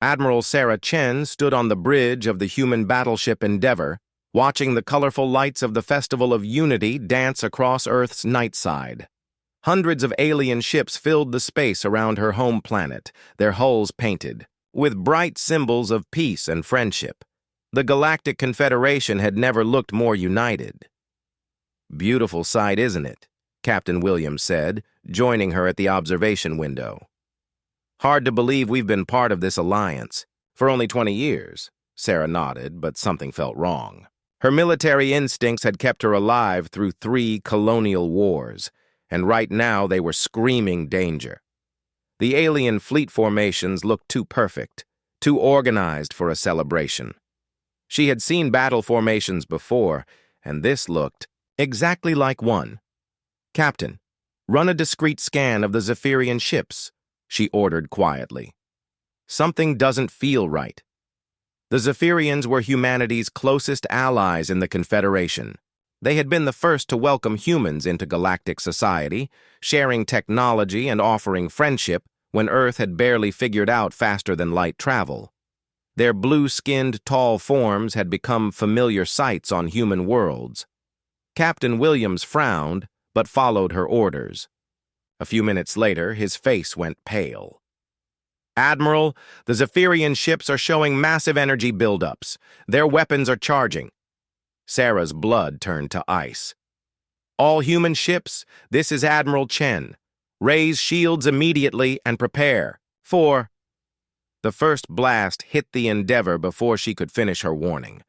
Admiral Sarah Chen stood on the bridge of the human battleship Endeavour, watching the colorful lights of the Festival of Unity dance across Earth's night side. Hundreds of alien ships filled the space around her home planet, their hulls painted, with bright symbols of peace and friendship. The Galactic Confederation had never looked more united. "Beautiful sight, isn't it?" Captain Williams said, joining her at the observation window. "Hard to believe we've been part of this alliance. For only 20 years. Sarah nodded, but something felt wrong. Her military instincts had kept her alive through 3 colonial wars, and right now they were screaming danger. The alien fleet formations looked too perfect, too organized for a celebration. She had seen battle formations before, and this looked exactly like one. "Captain, run a discreet scan of the Zephyrian ships," she ordered quietly. "Something doesn't feel right." The Zephyrians were humanity's closest allies in the Confederation. They had been the first to welcome humans into galactic society, sharing technology and offering friendship when Earth had barely figured out faster-than-light travel. Their blue-skinned, tall forms had become familiar sights on human worlds. Captain Williams frowned, but followed her orders. A few minutes later, his face went pale. "Admiral, the Zephyrian ships are showing massive energy buildups. Their weapons are charging." Sarah's blood turned to ice. "All human ships, this is Admiral Chen. Raise shields immediately and prepare for—" The first blast hit the Endeavour before she could finish her warning.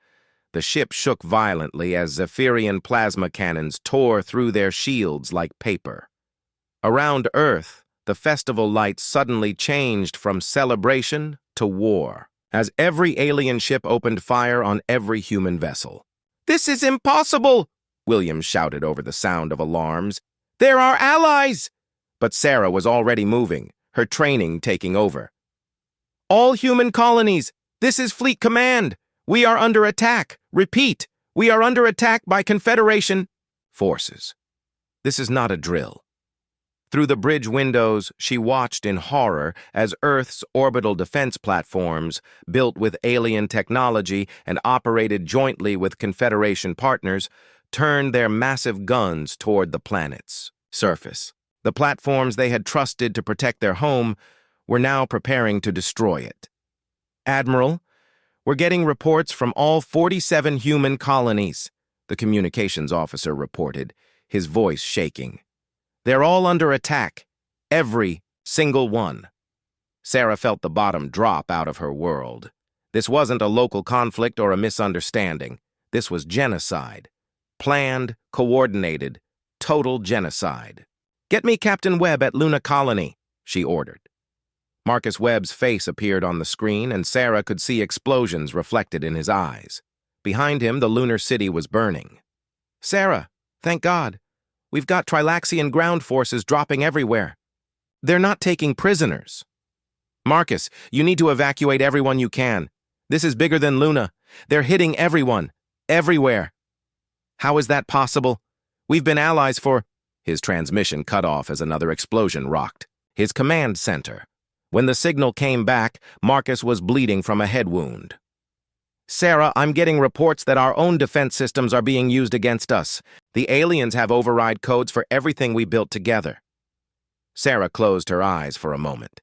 The ship shook violently as Zephyrian plasma cannons tore through their shields like paper. Around Earth, the festival lights suddenly changed from celebration to war, as every alien ship opened fire on every human vessel. "This is impossible!" Williams shouted over the sound of alarms. "They're our allies!" But Sarah was already moving, her training taking over. "All human colonies, this is Fleet Command. We are under attack. Repeat, we are under attack by Confederation forces. This is not a drill." Through the bridge windows, she watched in horror as Earth's orbital defense platforms, built with alien technology and operated jointly with Confederation partners, turned their massive guns toward the planet's surface. The platforms they had trusted to protect their home were now preparing to destroy it. "Admiral, we're getting reports from all 47 human colonies," the communications officer reported, his voice shaking. "They're all under attack. Every single one." Sarah felt the bottom drop out of her world. This wasn't a local conflict or a misunderstanding. This was genocide. Planned, coordinated, total genocide. "Get me Captain Webb at Luna Colony," she ordered. Marcus Webb's face appeared on the screen, and Sarah could see explosions reflected in his eyes. Behind him, the lunar city was burning. "Sarah, thank God. We've got Trilaxian ground forces dropping everywhere. They're not taking prisoners." "Marcus, you need to evacuate everyone you can. This is bigger than Luna. They're hitting everyone, everywhere." "How is that possible? We've been allies for—" His transmission cut off as another explosion rocked. His command center. When the signal came back, Marcus was bleeding from a head wound. "Sarah, I'm getting reports that our own defense systems are being used against us. The aliens have override codes for everything we built together." Sarah closed her eyes for a moment.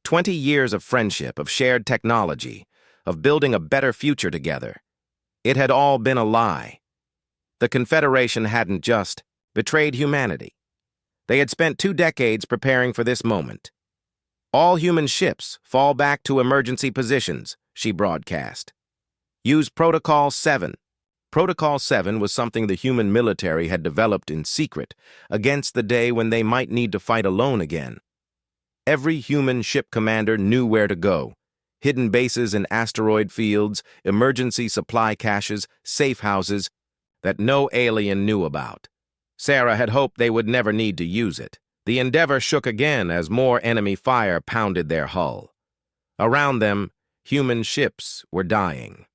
20 years of friendship, of shared technology, of building a better future together. It had all been a lie. The Confederation hadn't just betrayed humanity. They had spent 2 decades preparing for this moment. "All human ships, fall back to emergency positions," she broadcast. "Use Protocol 7. Protocol 7 was something the human military had developed in secret against the day when they might need to fight alone again. Every human ship commander knew where to go. Hidden bases in asteroid fields, emergency supply caches, safe houses that no alien knew about. Sarah had hoped they would never need to use it. The Endeavour shook again as more enemy fire pounded their hull. Around them, human ships were dying.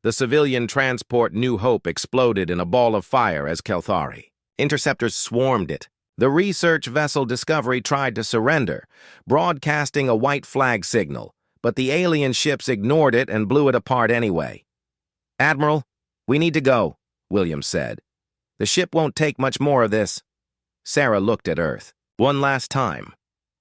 The civilian transport New Hope exploded in a ball of fire as Kelthari. Interceptors swarmed it. The research vessel Discovery tried to surrender, broadcasting a white flag signal, but the alien ships ignored it and blew it apart anyway. "Admiral, we need to go," Williams said. "The ship won't take much more of this." Sarah looked at Earth. One last time.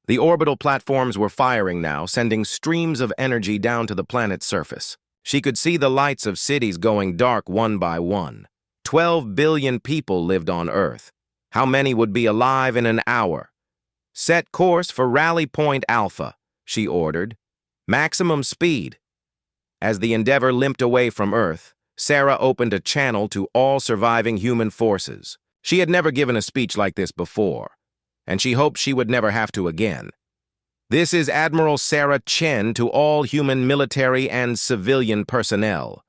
The orbital platforms were firing now, sending streams of energy down to the planet's surface. She could see the lights of cities going dark one by one. 12 billion people lived on Earth. How many would be alive in an hour? "Set course for Rally Point Alpha," she ordered. "Maximum speed." As the Endeavour limped away from Earth, Sarah opened a channel to all surviving human forces. She had never given a speech like this before, and she hoped she would never have to again. "This is Admiral Sarah Chen to all human military and civilian personnel.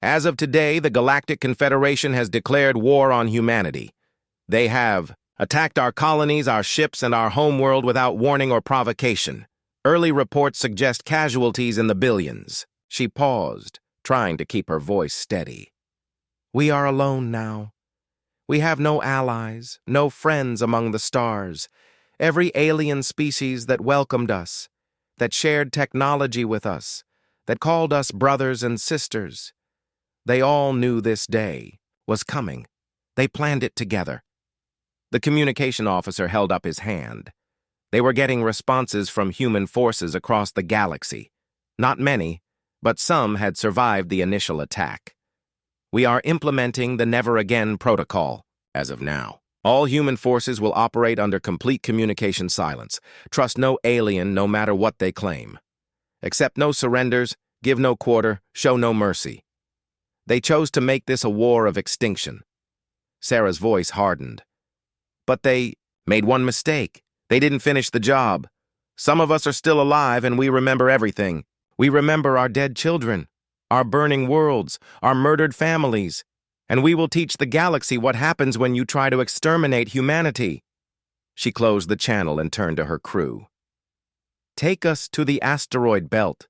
As of today, the Galactic Confederation has declared war on humanity. They have attacked our colonies, our ships, and our homeworld without warning or provocation. Early reports suggest casualties in the billions." She paused, trying to keep her voice steady. "We are alone now. We have no allies, no friends among the stars. Every alien species that welcomed us, that shared technology with us, that called us brothers and sisters. They all knew this day was coming. They planned it together." The communication officer held up his hand. They were getting responses from human forces across the galaxy. Not many, but some had survived the initial attack. "We are implementing the Never Again protocol as of now. All human forces will operate under complete communication silence. Trust no alien, no matter what they claim. Accept no surrenders, give no quarter, show no mercy. They chose to make this a war of extinction." Sarah's voice hardened. "But they made one mistake. They didn't finish the job. Some of us are still alive and we remember everything. We remember our dead children, our burning worlds, our murdered families. And we will teach the galaxy what happens when you try to exterminate humanity." She closed the channel and turned to her crew. "Take us to the asteroid belt.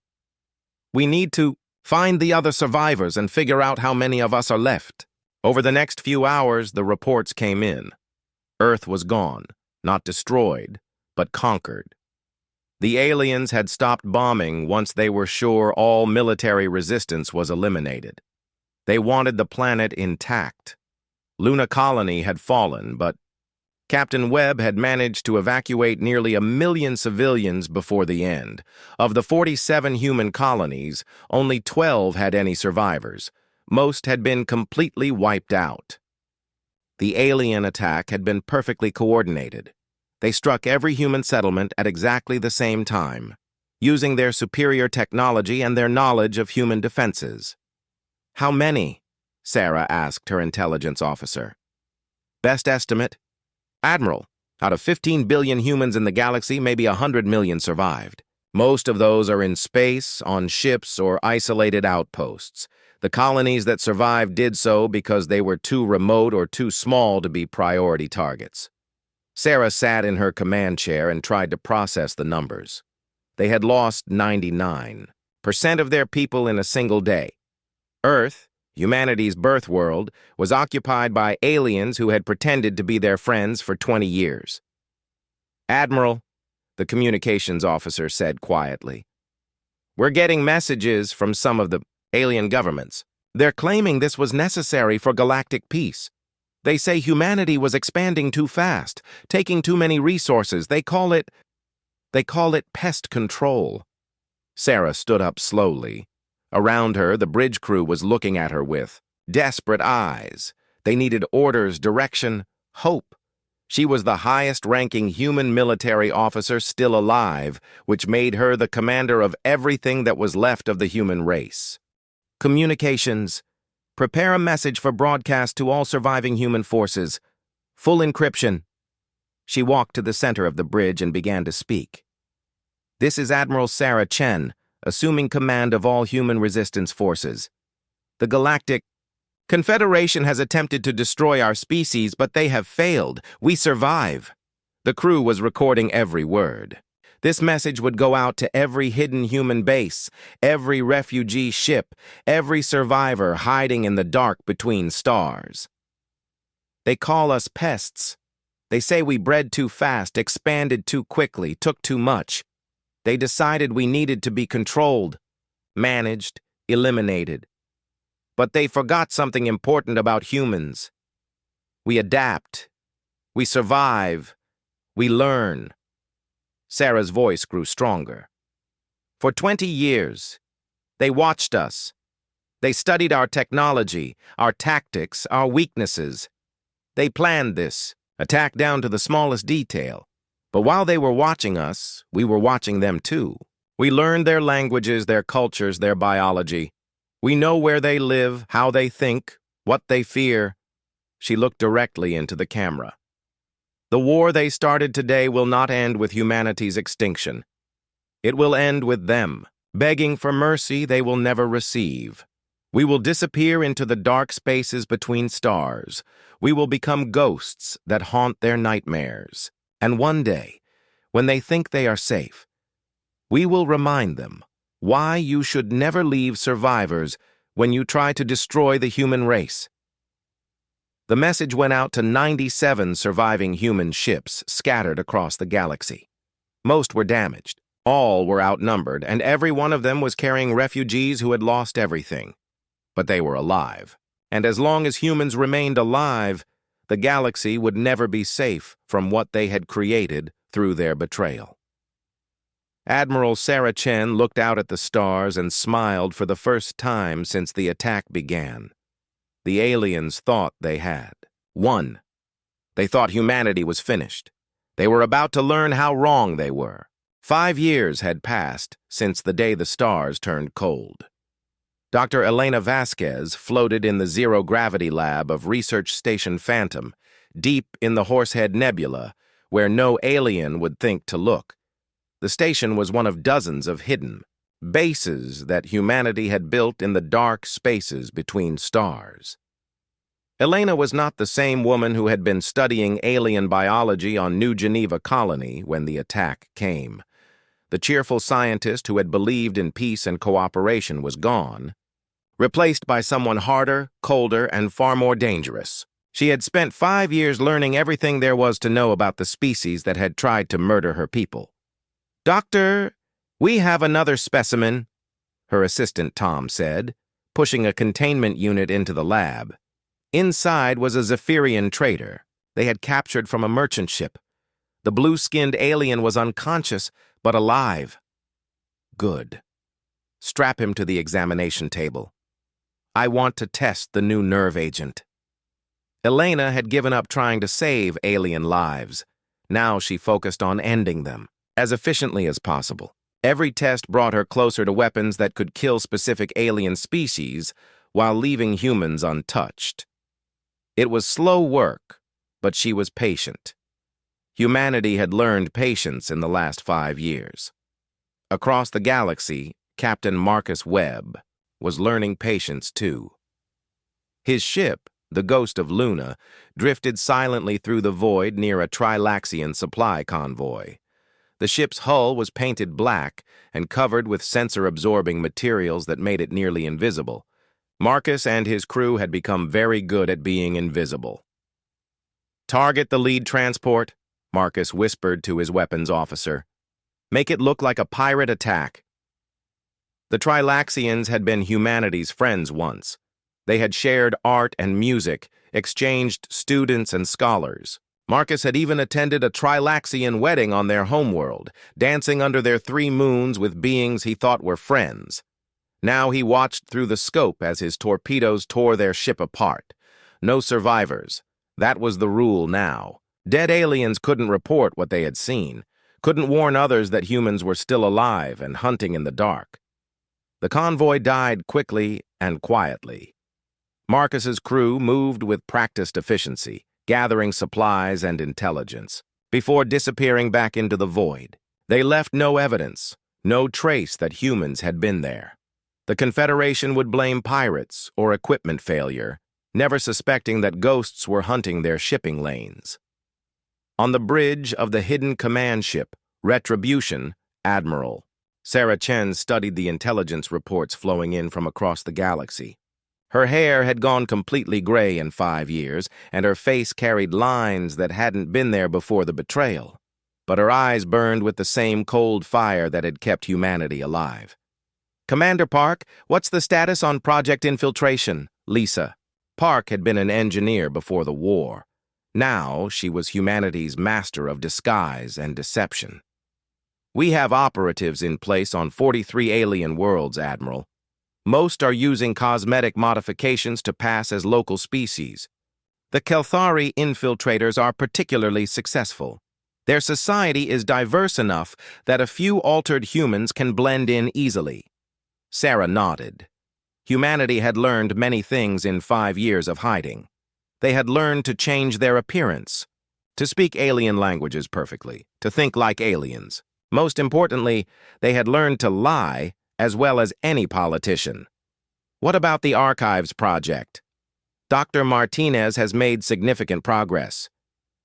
We need to find the other survivors and figure out how many of us are left." Over the next few hours, the reports came in. Earth was gone, not destroyed, but conquered. The aliens had stopped bombing once they were sure all military resistance was eliminated. They wanted the planet intact. Luna Colony had fallen, but Captain Webb had managed to evacuate nearly 1 million civilians before the end. Of the 47 human colonies, only 12 had any survivors. Most had been completely wiped out. The alien attack had been perfectly coordinated. They struck every human settlement at exactly the same time, using their superior technology and their knowledge of human defenses. "How many?" Sarah asked her intelligence officer. "Best estimate? Admiral, out of 15 billion humans in the galaxy, maybe 100 million survived. Most of those are in space, on ships, or isolated outposts. The colonies that survived did so because they were too remote or too small to be priority targets." Sarah sat in her command chair and tried to process the numbers. They had lost 99% of their people in a single day. Earth, humanity's birth world, was occupied by aliens who had pretended to be their friends for 20 years. "Admiral," the communications officer said quietly, "we're getting messages from some of the alien governments. They're claiming this was necessary for galactic peace. They say humanity was expanding too fast, taking too many resources. They call it pest control." Sarah stood up slowly. Around her, the bridge crew was looking at her with desperate eyes. They needed orders, direction, hope. She was the highest-ranking human military officer still alive, which made her the commander of everything that was left of the human race. "Communications. Prepare a message for broadcast to all surviving human forces. Full encryption." She walked to the center of the bridge and began to speak. "This is Admiral Sarah Chen, assuming command of all human resistance forces. The Galactic Confederation has attempted to destroy our species, but they have failed. We survive." The crew was recording every word. This message would go out to every hidden human base, every refugee ship, every survivor hiding in the dark between stars. "They call us pests. They say we bred too fast, expanded too quickly, took too much. They decided we needed to be controlled, managed, eliminated. But they forgot something important about humans. We adapt. We survive. We learn. Sarah's voice grew stronger. For 20 years, they watched us. They studied our technology, our tactics, our weaknesses. They planned this, attack down to the smallest detail. But while they were watching us, we were watching them too. We learned their languages, their cultures, their biology. We know where they live, how they think, what they fear. She looked directly into the camera. The war they started today will not end with humanity's extinction. It will end with them, begging for mercy they will never receive. We will disappear into the dark spaces between stars. We will become ghosts that haunt their nightmares. And one day, when they think they are safe, we will remind them why you should never leave survivors when you try to destroy the human race. The message went out to 97 surviving human ships scattered across the galaxy. Most were damaged, all were outnumbered, and every one of them was carrying refugees who had lost everything. But they were alive, and as long as humans remained alive, the galaxy would never be safe from what they had created through their betrayal. Admiral Sarah Chen looked out at the stars and smiled for the first time since the attack began. The aliens thought they had won. They thought humanity was finished. They were about to learn how wrong they were. 5 years had passed since the day the stars turned cold. Dr. Elena Vasquez floated in the zero-gravity lab of Research Station Phantom, deep in the Horsehead Nebula, where no alien would think to look. The station was one of dozens of hidden bases that humanity had built in the dark spaces between stars. Elena was not the same woman who had been studying alien biology on New Geneva Colony when the attack came. The cheerful scientist who had believed in peace and cooperation was gone, replaced by someone harder, colder, and far more dangerous. She had spent 5 years learning everything there was to know about the species that had tried to murder her people. "Doctor, we have another specimen," her assistant Tom said, pushing a containment unit into the lab. Inside was a Zephyrian traitor they had captured from a merchant ship. The blue-skinned alien was unconscious, but alive. Good. Strap him to the examination table. I want to test the new nerve agent. Elena had given up trying to save alien lives. Now she focused on ending them as efficiently as possible. Every test brought her closer to weapons that could kill specific alien species while leaving humans untouched. It was slow work, but she was patient. Humanity had learned patience in the last 5 years. Across the galaxy, Captain Marcus Webb was learning patience too. His ship, the Ghost of Luna, drifted silently through the void near a Trilaxian supply convoy. The ship's hull was painted black and covered with sensor-absorbing materials that made it nearly invisible. Marcus and his crew had become very good at being invisible. "Target the lead transport," Marcus whispered to his weapons officer. "Make it look like a pirate attack." The Trilaxians had been humanity's friends once. They had shared art and music, exchanged students and scholars. Marcus had even attended a Trilaxian wedding on their homeworld, dancing under their 3 moons with beings he thought were friends. Now he watched through the scope as his torpedoes tore their ship apart. No survivors. That was the rule now. Dead aliens couldn't report what they had seen, couldn't warn others that humans were still alive and hunting in the dark. The convoy died quickly and quietly. Marcus's crew moved with practiced efficiency, gathering supplies and intelligence, before disappearing back into the void. They left no evidence, no trace that humans had been there. The Confederation would blame pirates or equipment failure, never suspecting that ghosts were hunting their shipping lanes. On the bridge of the hidden command ship, Retribution, Admiral, Sarah Chen studied the intelligence reports flowing in from across the galaxy. Her hair had gone completely gray in 5 years, and her face carried lines that hadn't been there before the betrayal. but her eyes burned with the same cold fire that had kept humanity alive. "Commander Park, what's the status on Project Infiltration?" Lisa. Park had been an engineer before the war. Now she was humanity's master of disguise and deception. "We have operatives in place on 43 alien worlds, Admiral. Most are using cosmetic modifications to pass as local species. The Kelthari infiltrators are particularly successful. Their society is diverse enough that a few altered humans can blend in easily." Sarah nodded. Humanity had learned many things in 5 years of hiding. They had learned to change their appearance, to speak alien languages perfectly, to think like aliens. Most importantly, they had learned to lie as well as any politician. "What about the Archives project?" "Dr. Martinez has made significant progress.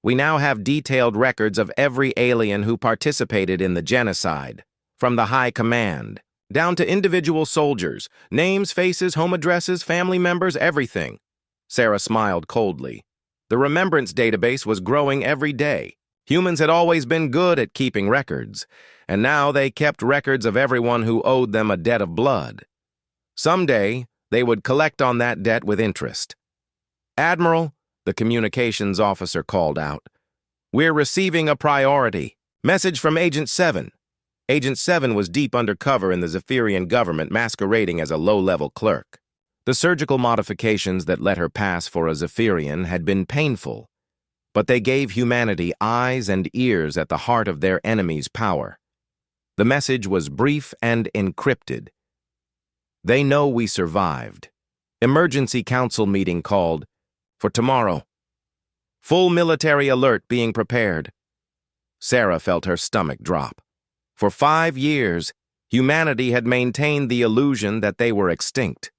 We now have detailed records of every alien who participated in the genocide, from the High Command, down to individual soldiers, names, faces, home addresses, family members, everything." Sarah smiled coldly. The remembrance database was growing every day. Humans had always been good at keeping records, and now they kept records of everyone who owed them a debt of blood. Someday, they would collect on that debt with interest. "Admiral," the communications officer called out, "we're receiving a priority. Message from Agent 7. Agent 7 was deep undercover in the Zephyrian government, masquerading as a low-level clerk. The surgical modifications that let her pass for a Zephyrian had been painful, but they gave humanity eyes and ears at the heart of their enemy's power. The message was brief and encrypted. "They know we survived. Emergency council meeting called for tomorrow. Full military alert being prepared." Sarah felt her stomach drop. For 5 years, humanity had maintained the illusion that they were extinct.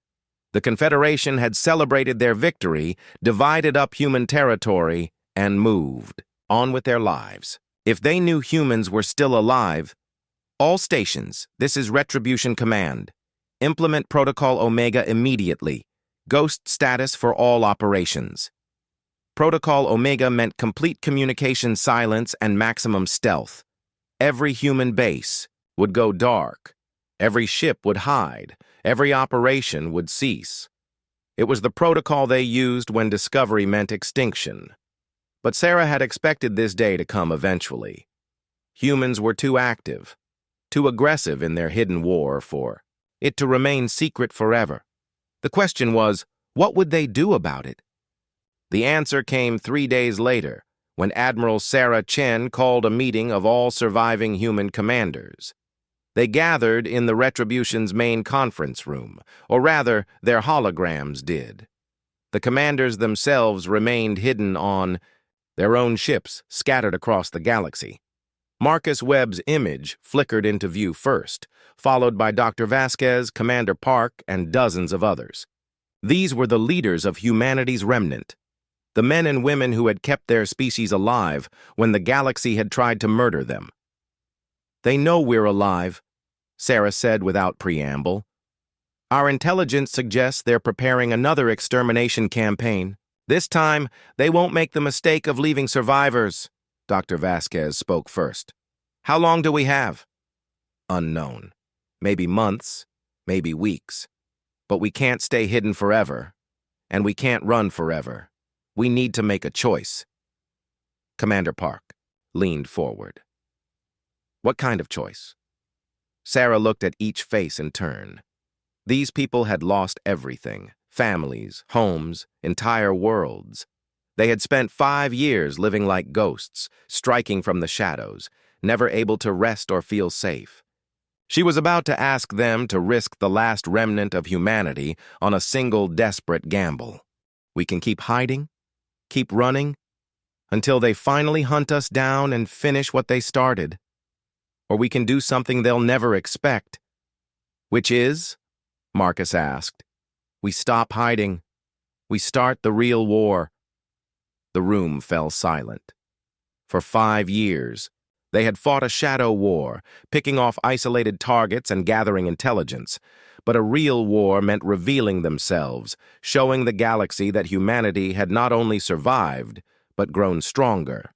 The Confederation had celebrated their victory, divided up human territory, and moved on with their lives. If they knew humans were still alive, "All stations, this is Retribution Command. Implement Protocol Omega immediately. Ghost status for all operations." Protocol Omega meant complete communication silence and maximum stealth. Every human base would go dark. Every ship would hide. Every operation would cease. It was the protocol they used when discovery meant extinction. But Sarah had expected this day to come eventually. Humans were too active, too aggressive in their hidden war for it to remain secret forever. The question was, what would they do about it? The answer came 3 days later, when Admiral Sarah Chen called a meeting of all surviving human commanders. They gathered in the Retribution's main conference room, or rather, their holograms did. The commanders themselves remained hidden on their own ships scattered across the galaxy. Marcus Webb's image flickered into view first, followed by Dr. Vasquez, Commander Park, and dozens of others. These were the leaders of humanity's remnant, the men and women who had kept their species alive when the galaxy had tried to murder them. "They know we're alive," Sarah said without preamble. "Our intelligence suggests they're preparing another extermination campaign. This time, they won't make the mistake of leaving survivors." Dr. Vasquez spoke first. "How long do we have?" "Unknown. Maybe months, maybe weeks. But we can't stay hidden forever, and we can't run forever. We need to make a choice." Commander Park leaned forward. "What kind of choice?" Sarah looked at each face in turn. These people had lost everything: families, homes, entire worlds. They had spent 5 years living like ghosts, striking from the shadows, never able to rest or feel safe. She was about to ask them to risk the last remnant of humanity on a single desperate gamble. We can keep hiding, keep running, until they finally hunt us down and finish what they started. Or we can do something they'll never expect. "Which is?" Marcus asked. "We stop hiding. We start the real war." The room fell silent. For 5 years, they had fought a shadow war, picking off isolated targets and gathering intelligence. But a real war meant revealing themselves, showing the galaxy that humanity had not only survived, but grown stronger.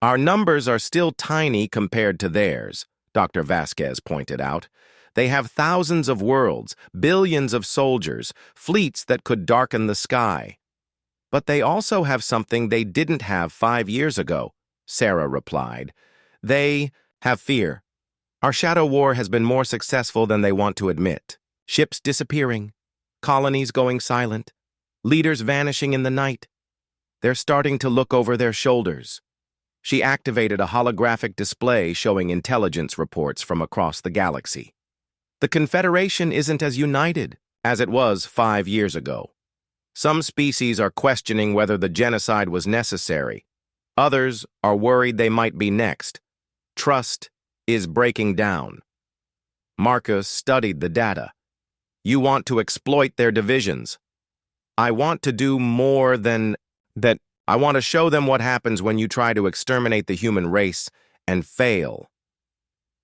Our numbers are still tiny compared to theirs, Dr. Vasquez pointed out. They have thousands of worlds, billions of soldiers, fleets that could darken the sky. But they also have something they didn't have 5 years ago, Sarah replied. They have fear. Our shadow war has been more successful than they want to admit. Ships disappearing, colonies going silent, leaders vanishing in the night. They're starting to look over their shoulders. She activated a holographic display showing intelligence reports from across the galaxy. The Confederation isn't as united as it was 5 years ago. Some species are questioning whether the genocide was necessary. Others are worried they might be next. Trust is breaking down. Marcus studied the data. You want to exploit their divisions. I want to do more than that. I want to show them what happens when you try to exterminate the human race and fail.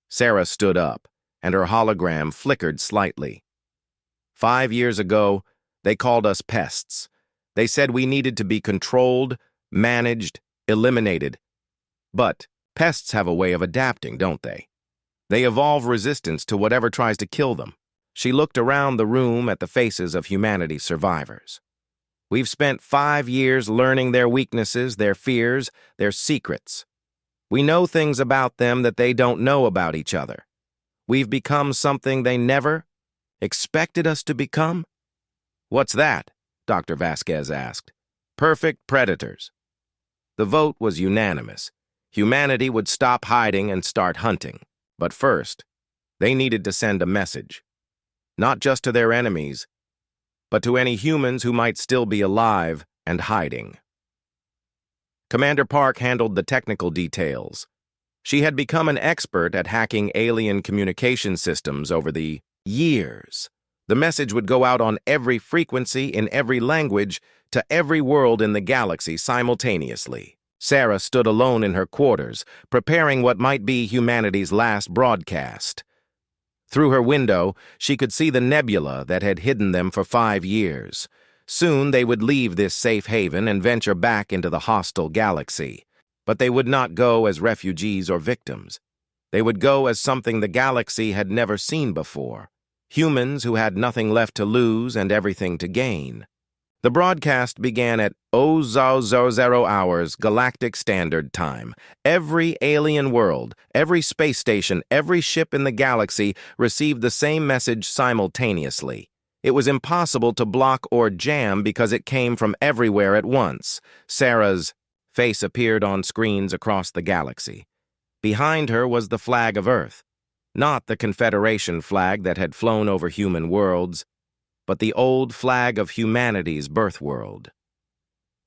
Sarah stood up, and her hologram flickered slightly. 5 years ago, they called us pests. They said we needed to be controlled, managed, eliminated. But pests have a way of adapting, don't they? They evolve resistance to whatever tries to kill them. She looked around the room at the faces of humanity's survivors. We've spent 5 years learning their weaknesses, their fears, their secrets. We know things about them that they don't know about each other. We've become something they never expected us to become. What's that? Dr. Vasquez asked. Perfect predators. The vote was unanimous. Humanity would stop hiding and start hunting. But first, they needed to send a message. Not just to their enemies, but to any humans who might still be alive and hiding. Commander Park handled the technical details. She had become an expert at hacking alien communication systems over the years. The message would go out on every frequency in every language to every world in the galaxy simultaneously. Sarah stood alone in her quarters, preparing what might be humanity's last broadcast. Through her window, she could see the nebula that had hidden them for 5 years. Soon they would leave this safe haven and venture back into the hostile galaxy. But they would not go as refugees or victims. They would go as something the galaxy had never seen before. Humans who had nothing left to lose and everything to gain. The broadcast began at 0000 hours Galactic Standard Time. Every alien world, every space station, every ship in the galaxy received the same message simultaneously. It was impossible to block or jam because it came from everywhere at once. Sarah's face appeared on screens across the galaxy. Behind her was the flag of Earth, not the Confederation flag that had flown over human worlds, but the old flag of humanity's birth world.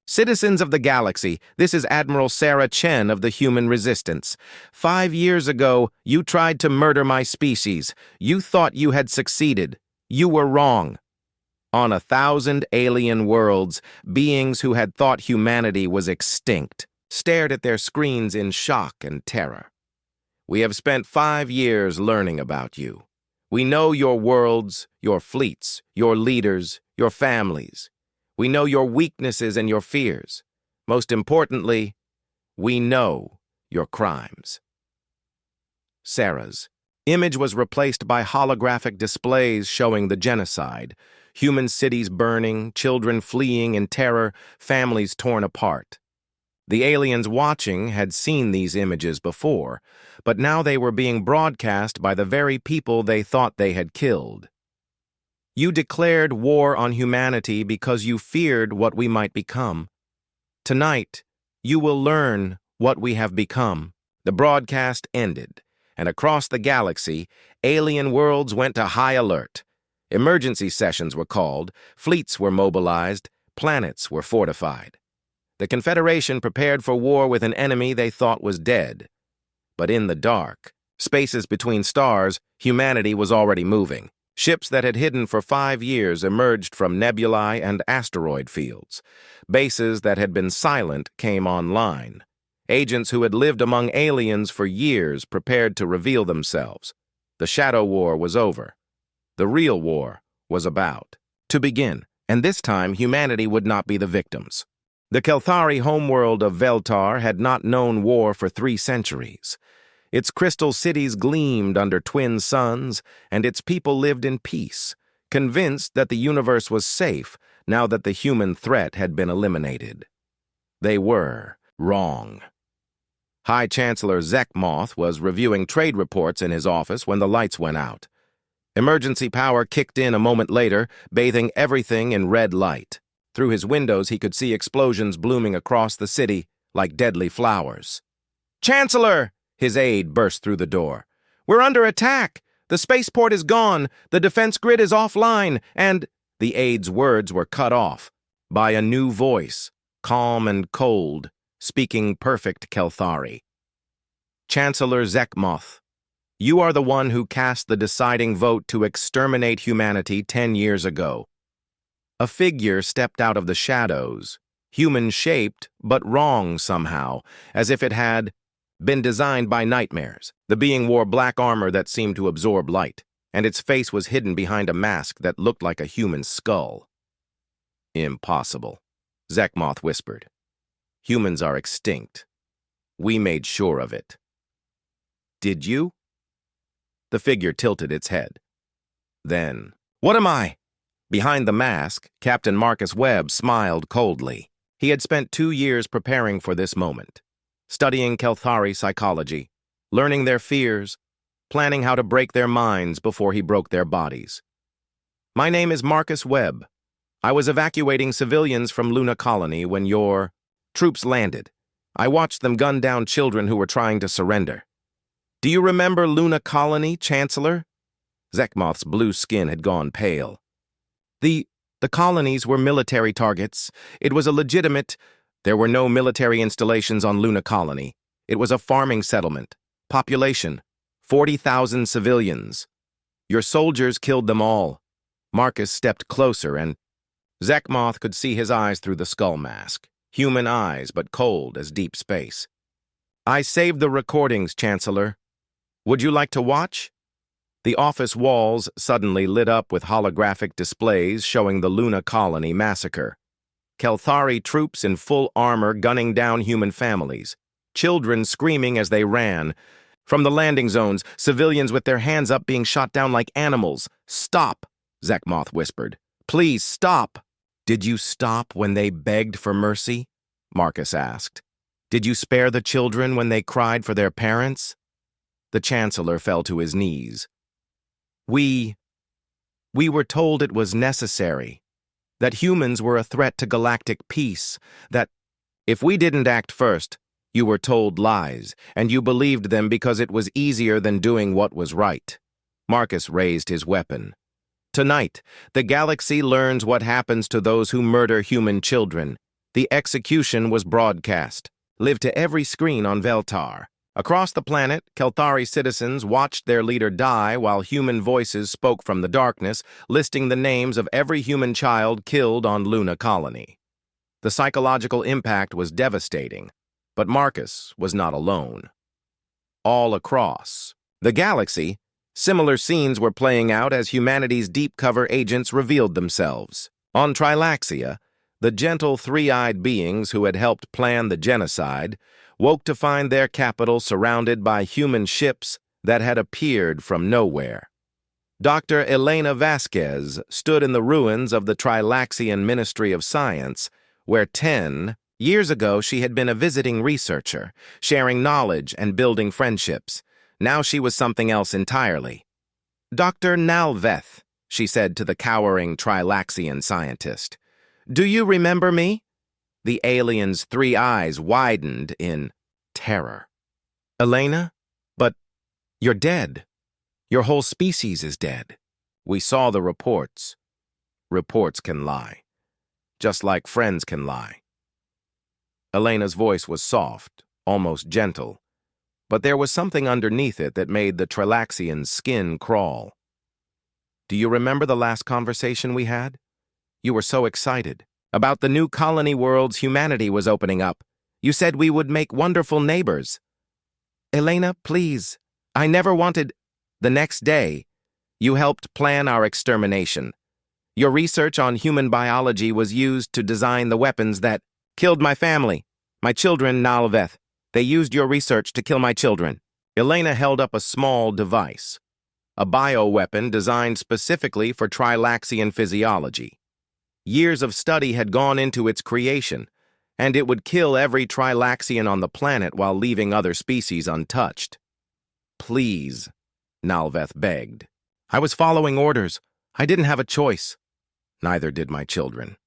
Citizens of the galaxy, this is Admiral Sarah Chen of the Human Resistance. 5 years ago, you tried to murder my species. You thought you had succeeded. You were wrong. On 1,000 alien worlds, beings who had thought humanity was extinct stared at their screens in shock and terror. We have spent 5 years learning about you. We know your worlds, your fleets, your leaders, your families. We know your weaknesses and your fears. Most importantly, we know your crimes. Sarah's image was replaced by holographic displays showing the genocide. Human cities burning, children fleeing in terror, families torn apart. The aliens watching had seen these images before, but now they were being broadcast by the very people they thought they had killed. You declared war on humanity because you feared what we might become. Tonight, you will learn what we have become. The broadcast ended, and across the galaxy, alien worlds went to high alert. Emergency sessions were called, fleets were mobilized, planets were fortified. The Confederation prepared for war with an enemy they thought was dead. But in the dark, spaces between stars, humanity was already moving. Ships that had hidden for 5 years emerged from nebulae and asteroid fields. Bases that had been silent came online. Agents who had lived among aliens for years prepared to reveal themselves. The Shadow War was over. The real war was about to begin, and this time humanity would not be the victims. The Kelthari homeworld of Veltar had not known war for 3 centuries. Its crystal cities gleamed under twin suns, and its people lived in peace, convinced that the universe was safe now that the human threat had been eliminated. They were wrong. High Chancellor Zekmoth was reviewing trade reports in his office when the lights went out. Emergency power kicked in a moment later, bathing everything in red light. Through his windows, he could see explosions blooming across the city like deadly flowers. "Chancellor!" His aide burst through the door. "We're under attack! The spaceport is gone, the defense grid is offline, and—" The aide's words were cut off by a new voice, calm and cold, speaking perfect Kelthari. "Chancellor Zekmoth, you are the one who cast the deciding vote to exterminate humanity 10 years ago." A figure stepped out of the shadows, human-shaped but wrong somehow, as if it had been designed by nightmares. The being wore black armor that seemed to absorb light, and its face was hidden behind a mask that looked like a human skull. "Impossible," Zekmoth whispered. "Humans are extinct. We made sure of it." "Did you?" The figure tilted its head. Then, "What am I?" Behind the mask, Captain Marcus Webb smiled coldly. He had spent 2 years preparing for this moment, studying Kelthari psychology, learning their fears, planning how to break their minds before he broke their bodies. "My name is Marcus Webb. I was evacuating civilians from Luna Colony when your troops landed. I watched them gun down children who were trying to surrender. Do you remember Luna Colony, Chancellor?" Zekmoth's blue skin had gone pale. The colonies were military targets. It was a legitimate... There were no military installations on Luna Colony. It was a farming settlement. Population, 40,000 civilians. Your soldiers killed them all. Marcus stepped closer and Zekmoth could see his eyes through the skull mask. Human eyes, but cold as deep space. "I saved the recordings, Chancellor. Would you like to watch?" The office walls suddenly lit up with holographic displays showing the Luna Colony massacre. Kelthari troops in full armor gunning down human families. Children screaming as they ran. From the landing zones, civilians with their hands up being shot down like animals. "Stop," Zekmoth whispered. "Please stop." "Did you stop when they begged for mercy?" Marcus asked. "Did you spare the children when they cried for their parents?" The Chancellor fell to his knees. We were told it was necessary, that humans were a threat to galactic peace, that if we didn't act first, you were told lies, and you believed them because it was easier than doing what was right." Marcus raised his weapon. "Tonight, the galaxy learns what happens to those who murder human children. The execution was broadcast, lived to every screen on Veltar. Across the planet, Kelthari citizens watched their leader die while human voices spoke from the darkness, listing the names of every human child killed on Luna Colony. The psychological impact was devastating, but Marcus was not alone. All across the galaxy, similar scenes were playing out as humanity's deep-cover agents revealed themselves. On Trilaxia, the gentle three-eyed beings who had helped plan the genocide woke to find their capital surrounded by human ships that had appeared from nowhere. Dr. Elena Vasquez stood in the ruins of the Trilaxian Ministry of Science, where 10 years ago she had been a visiting researcher, sharing knowledge and building friendships. Now she was something else entirely. "Dr. Nalveth," she said to the cowering Trilaxian scientist. "Do you remember me?" The alien's 3 eyes widened in terror. "Elena? But you're dead. Your whole species is dead. We saw the reports. Reports can lie, just like friends can lie." Elena's voice was soft, almost gentle, but there was something underneath it that made the Trilaxian's skin crawl. "Do you remember the last conversation we had? You were so excited. About the new colony worlds humanity was opening up. You said we would make wonderful neighbors." "Elena, please. I never wanted—" "The next day, you helped plan our extermination. Your research on human biology was used to design the weapons that—" Killed my family. My children, Nalveth. They used your research to kill my children. Elena held up a small device, a bioweapon designed specifically for Trilaxian physiology. Years of study had gone into its creation, and it would kill every Trilaxian on the planet while leaving other species untouched. Please, Nalveth begged. I was following orders. I didn't have a choice. Neither did my children.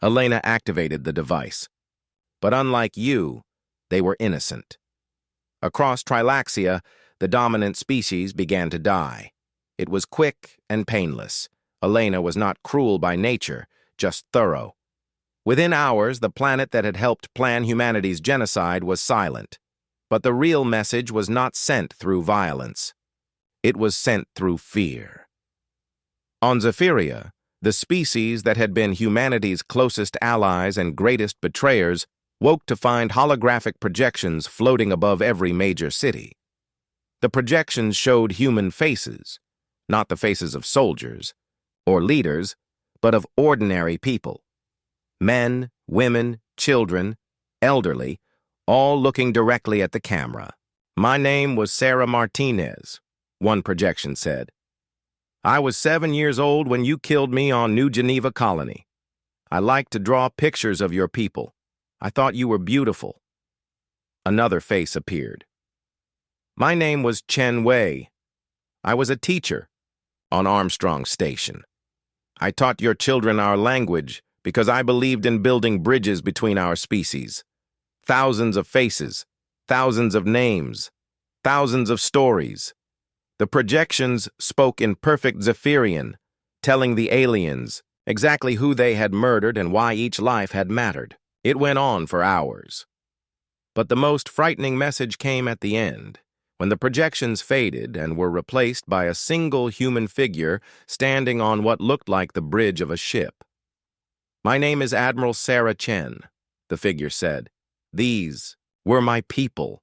Elena activated the device. But unlike you, they were innocent. Across Trilaxia, the dominant species began to die. It was quick and painless. Elena was not cruel by nature, just thorough. Within hours, the planet that had helped plan humanity's genocide was silent. But the real message was not sent through violence. It was sent through fear. On Zephyria, the species that had been humanity's closest allies and greatest betrayers woke to find holographic projections floating above every major city. The projections showed human faces, not the faces of soldiers or leaders, but of ordinary people. Men, women, children, elderly, all looking directly at the camera. My name was Sarah Martinez, one projection said. I was 7 years old when you killed me on New Geneva Colony. I liked to draw pictures of your people. I thought you were beautiful. Another face appeared. My name was Chen Wei. I was a teacher on Armstrong Station. I taught your children our language because I believed in building bridges between our species. Thousands of faces, thousands of names, thousands of stories. The projections spoke in perfect Zephyrian, telling the aliens exactly who they had murdered and why each life had mattered. It went on for hours. But the most frightening message came at the end, when the projections faded and were replaced by a single human figure standing on what looked like the bridge of a ship. My name is Admiral Sarah Chen, the figure said. These were my people.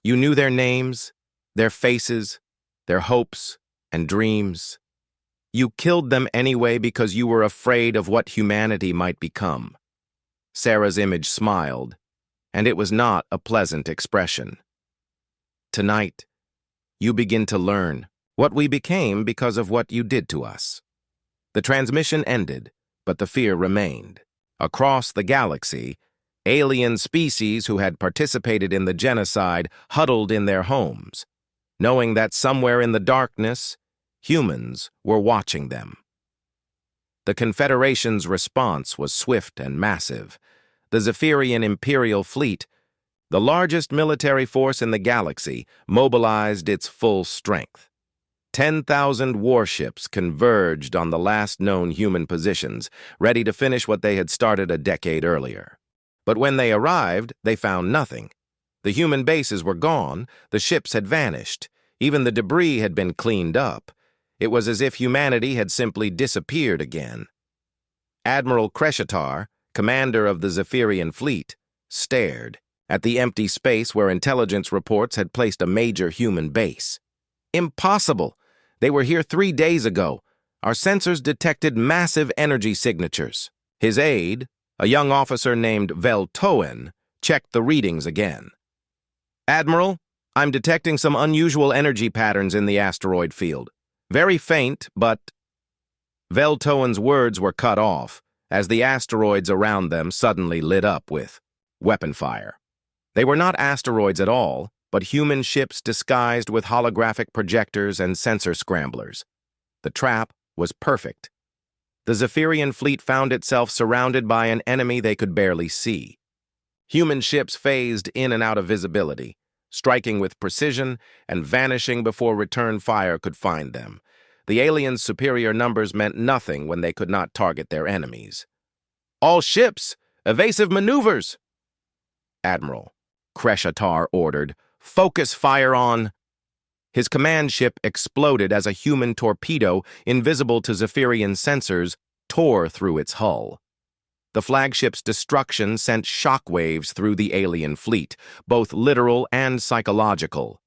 You knew their names, their faces, their hopes and dreams. You killed them anyway because you were afraid of what humanity might become. Sarah's image smiled, and it was not a pleasant expression. Tonight, you begin to learn what we became because of what you did to us. The transmission ended, but the fear remained. Across the galaxy, alien species who had participated in the genocide huddled in their homes, knowing that somewhere in the darkness, humans were watching them. The Confederation's response was swift and massive. The Zephyrian Imperial Fleet, the largest military force in the galaxy, mobilized its full strength. 10,000 warships converged on the last known human positions, ready to finish what they had started a decade earlier. But when they arrived, they found nothing. The human bases were gone, the ships had vanished, even the debris had been cleaned up. It was as if humanity had simply disappeared again. Admiral Kreshatar, commander of the Zephyrian fleet, stared at the empty space where intelligence reports had placed a major human base. Impossible! They were here 3 days ago. Our sensors detected massive energy signatures. His aide, a young officer named Veltoen, checked the readings again. Admiral, I'm detecting some unusual energy patterns in the asteroid field. Very faint, but... Veltoen's words were cut off as the asteroids around them suddenly lit up with weapon fire. They were not asteroids at all, but human ships disguised with holographic projectors and sensor scramblers. The trap was perfect. The Zephyrian fleet found itself surrounded by an enemy they could barely see. Human ships phased in and out of visibility, striking with precision and vanishing before return fire could find them. The aliens' superior numbers meant nothing when they could not target their enemies. All ships, evasive maneuvers! Admiral Kreshatar ordered, focus fire on... His command ship exploded as a human torpedo, invisible to Zephyrian sensors, tore through its hull. The flagship's destruction sent shockwaves through the alien fleet, both literal and psychological.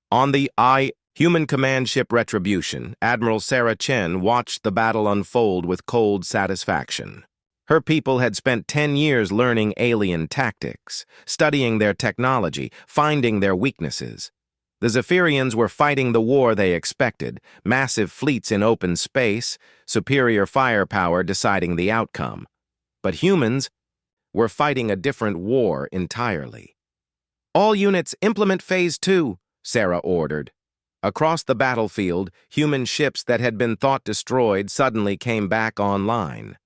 On the human command ship Retribution, Admiral Sarah Chen watched the battle unfold with cold satisfaction. Her people had spent 10 years learning alien tactics, studying their technology, finding their weaknesses. The Zephyrians were fighting the war they expected, massive fleets in open space, superior firepower deciding the outcome. But humans were fighting a different war entirely. "All units, implement Phase 2, Sarah ordered. Across the battlefield, human ships that had been thought destroyed suddenly came back online.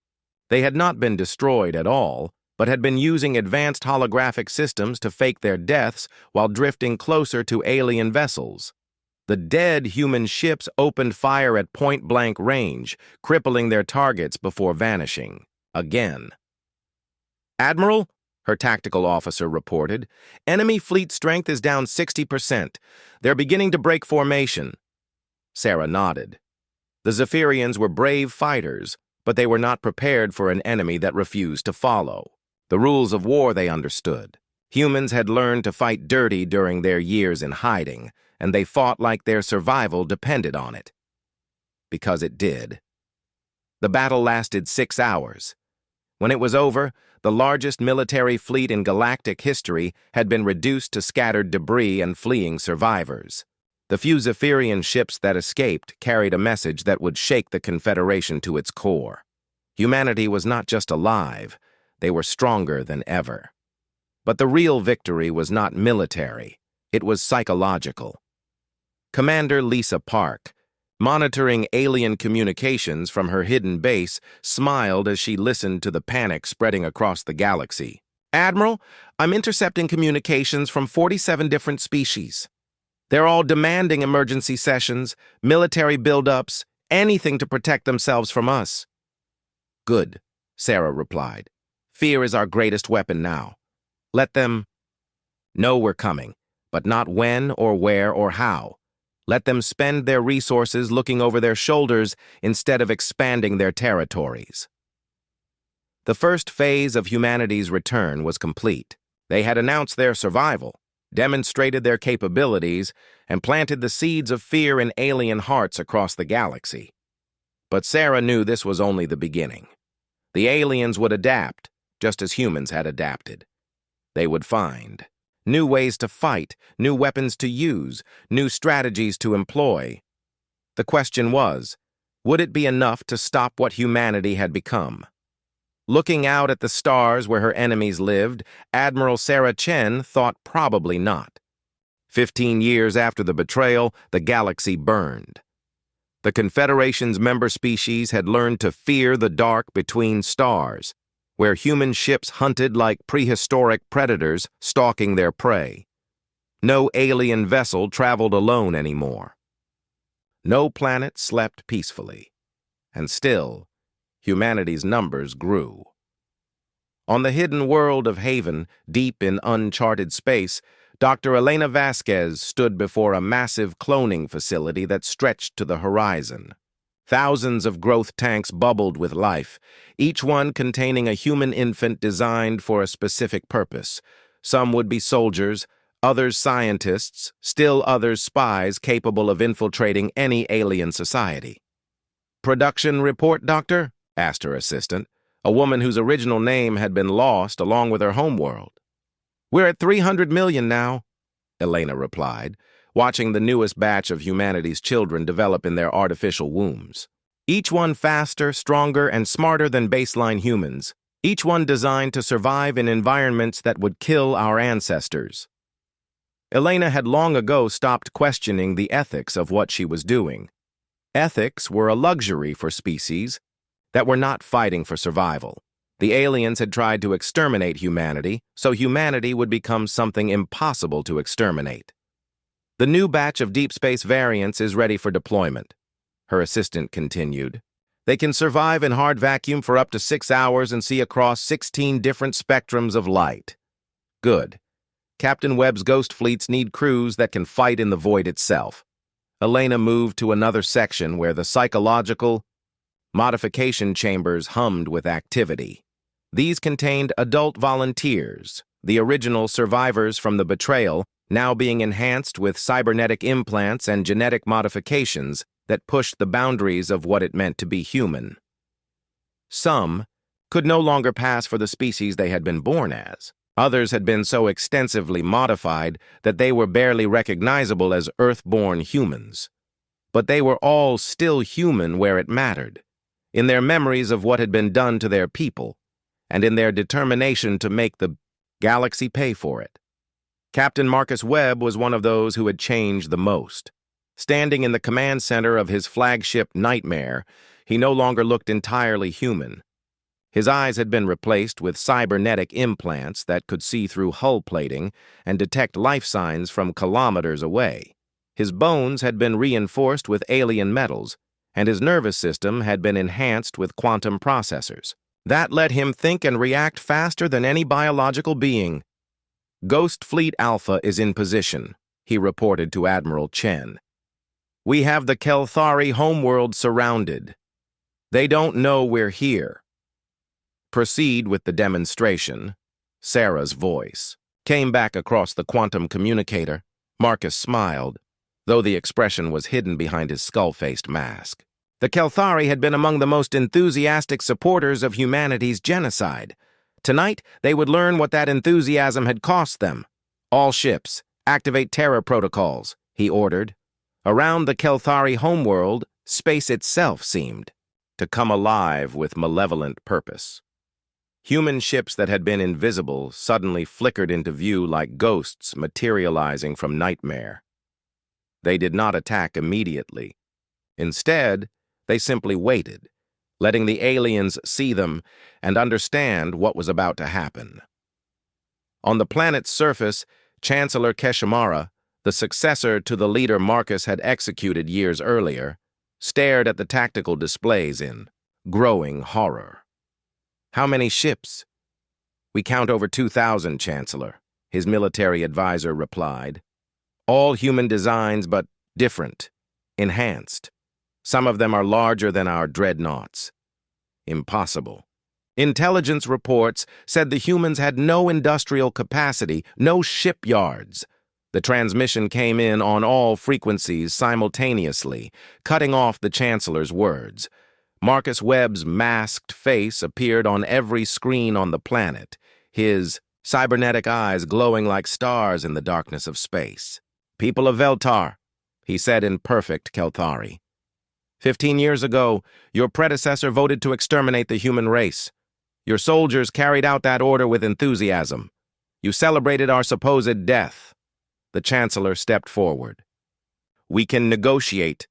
They had not been destroyed at all, but had been using advanced holographic systems to fake their deaths while drifting closer to alien vessels. The dead human ships opened fire at point-blank range, crippling their targets before vanishing. Again. "Admiral," her tactical officer reported, "enemy fleet strength is down 60%. They're beginning to break formation." Sarah nodded. The Zephyrians were brave fighters, but they were not prepared for an enemy that refused to follow. The rules of war they understood. Humans had learned to fight dirty during their years in hiding, and they fought like their survival depended on it. Because it did. The battle lasted 6 hours. When it was over, the largest military fleet in galactic history had been reduced to scattered debris and fleeing survivors. The few Zephyrian ships that escaped carried a message that would shake the Confederation to its core. Humanity was not just alive, they were stronger than ever. But the real victory was not military, it was psychological. Commander Lisa Park, monitoring alien communications from her hidden base, smiled as she listened to the panic spreading across the galaxy. "Admiral, I'm intercepting communications from 47 different species. They're all demanding emergency sessions, military buildups, anything to protect themselves from us." "Good," Sarah replied. "Fear is our greatest weapon now. Let them know we're coming, but not when or where or how. Let them spend their resources looking over their shoulders instead of expanding their territories." The first phase of humanity's return was complete. They had announced their survival, demonstrated their capabilities, and planted the seeds of fear in alien hearts across the galaxy. But Sarah knew this was only the beginning. The aliens would adapt, just as humans had adapted. They would find new ways to fight, new weapons to use, new strategies to employ. The question was, would it be enough to stop what humanity had become? Looking out at the stars where her enemies lived, Admiral Sarah Chen thought probably not. 15 years after the betrayal, the galaxy burned. The Confederation's member species had learned to fear the dark between stars, where human ships hunted like prehistoric predators stalking their prey. No alien vessel traveled alone anymore. No planet slept peacefully. And still, humanity's numbers grew. On the hidden world of Haven, deep in uncharted space, Dr. Elena Vasquez stood before a massive cloning facility that stretched to the horizon. Thousands of growth tanks bubbled with life, each one containing a human infant designed for a specific purpose. Some would be soldiers, others scientists, still others spies capable of infiltrating any alien society. "Production report, Doctor?" asked her assistant, a woman whose original name had been lost along with her homeworld. "We're at 300 million now," Elena replied, watching the newest batch of humanity's children develop in their artificial wombs. Each one faster, stronger, and smarter than baseline humans, each one designed to survive in environments that would kill our ancestors. Elena had long ago stopped questioning the ethics of what she was doing. Ethics were a luxury for species that were not fighting for survival. The aliens had tried to exterminate humanity, so humanity would become something impossible to exterminate. "The new batch of deep space variants is ready for deployment," her assistant continued. "They can survive in hard vacuum for up to 6 hours and see across 16 different spectrums of light." "Good. Captain Webb's ghost fleets need crews that can fight in the void itself." Elena moved to another section where the psychological modification chambers hummed with activity. These contained adult volunteers, the original survivors from the betrayal, now being enhanced with cybernetic implants and genetic modifications that pushed the boundaries of what it meant to be human. Some could no longer pass for the species they had been born as. Others had been so extensively modified that they were barely recognizable as Earth-born humans. But they were all still human where it mattered, in their memories of what had been done to their people, and in their determination to make the galaxy pay for it. Captain Marcus Webb was one of those who had changed the most. Standing in the command center of his flagship Nightmare, he no longer looked entirely human. His eyes had been replaced with cybernetic implants that could see through hull plating and detect life signs from kilometers away. His bones had been reinforced with alien metals, and his nervous system had been enhanced with quantum processors. That let him think and react faster than any biological being. "Ghost Fleet Alpha is in position," he reported to Admiral Chen. "We have the Kelthari homeworld surrounded. They don't know we're here." "Proceed with the demonstration." Sarah's voice came back across the quantum communicator. Marcus smiled, though the expression was hidden behind his skull-faced mask. The Kelthari had been among the most enthusiastic supporters of humanity's genocide. Tonight, they would learn what that enthusiasm had cost them. "All ships, activate terror protocols," he ordered. Around the Kelthari homeworld, space itself seemed to come alive with malevolent purpose. Human ships that had been invisible suddenly flickered into view like ghosts materializing from Nightmare. They did not attack immediately. Instead, they simply waited, letting the aliens see them and understand what was about to happen. On the planet's surface, Chancellor Keshimara, the successor to the leader Marcus had executed years earlier, stared at the tactical displays in growing horror. "How many ships?" "We count over 2,000, Chancellor," his military advisor replied. "All human designs, but different, enhanced. Some of them are larger than our dreadnoughts." "Impossible." Intelligence reports said the humans had no industrial capacity, no shipyards. The transmission came in on all frequencies simultaneously, cutting off the Chancellor's words. Marcus Webb's masked face appeared on every screen on the planet, his cybernetic eyes glowing like stars in the darkness of space. "People of Veltar," he said in perfect Kelthari. 15 years ago, your predecessor voted to exterminate the human race. Your soldiers carried out that order with enthusiasm. You celebrated our supposed death." The Chancellor stepped forward. "We can negotiate."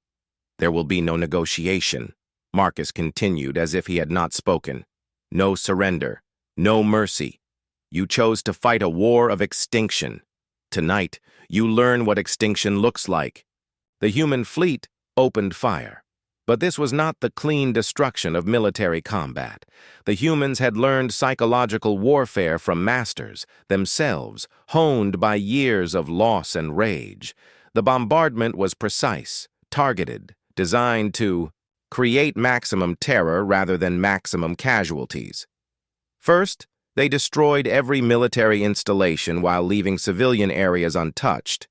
"There will be no negotiation," Marcus continued as if he had not spoken. "No surrender, no mercy. You chose to fight a war of extinction. Tonight, you learn what extinction looks like." The human fleet opened fire. But this was not the clean destruction of military combat. The humans had learned psychological warfare from masters, themselves, honed by years of loss and rage. The bombardment was precise, targeted, designed to create maximum terror rather than maximum casualties. First, they destroyed every military installation while leaving civilian areas untouched.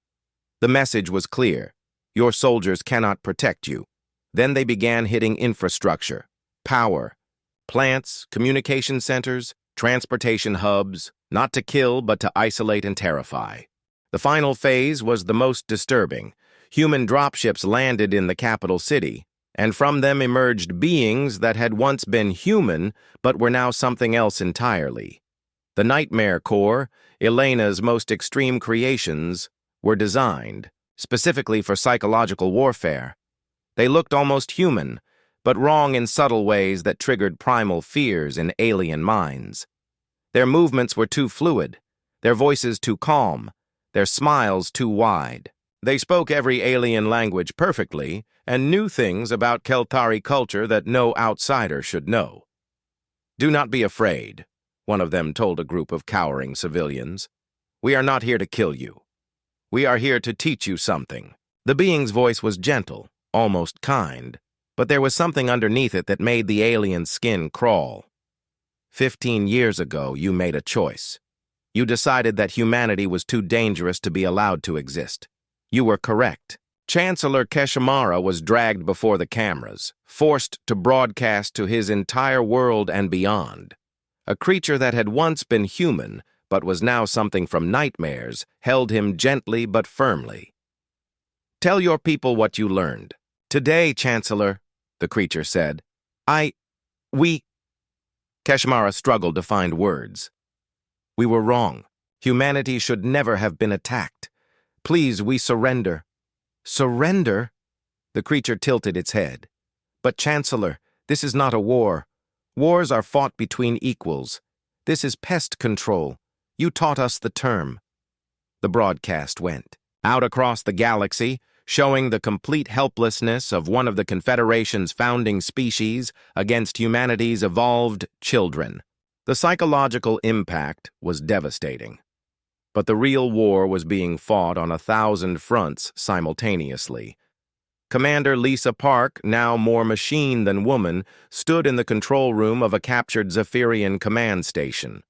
The message was clear: your soldiers cannot protect you. Then they began hitting infrastructure, power, plants, communication centers, transportation hubs, not to kill but to isolate and terrify. The final phase was the most disturbing. Human dropships landed in the capital city, and from them emerged beings that had once been human but were now something else entirely. The Nightmare Corps, Elena's most extreme creations, were designed specifically for psychological warfare. They looked almost human, but wrong in subtle ways that triggered primal fears in alien minds. Their movements were too fluid, their voices too calm, their smiles too wide. They spoke every alien language perfectly and knew things about Kelthari culture that no outsider should know. "Do not be afraid," one of them told a group of cowering civilians. "We are not here to kill you. We are here to teach you something." The being's voice was gentle, almost kind, but there was something underneath it that made the alien's skin crawl. 15 years ago, you made a choice. You decided that humanity was too dangerous to be allowed to exist. You were correct. Chancellor Keshimara was dragged before the cameras, forced to broadcast to his entire world and beyond. A creature that had once been human, but was now something from nightmares, held him gently but firmly. "Tell your people what you learned." "Today, Chancellor," the creature said. We... Keshmara struggled to find words. "We were wrong. Humanity should never have been attacked. Please, we surrender." "Surrender?" The creature tilted its head. "But Chancellor, this is not a war. Wars are fought between equals. This is pest control. You taught us the term." The broadcast went out across the galaxy, showing the complete helplessness of one of the Confederation's founding species against humanity's evolved children. The psychological impact was devastating. But the real war was being fought on 1,000 fronts simultaneously. Commander Lisa Park, now more machine than woman, stood in the control room of a captured Zephyrian command station.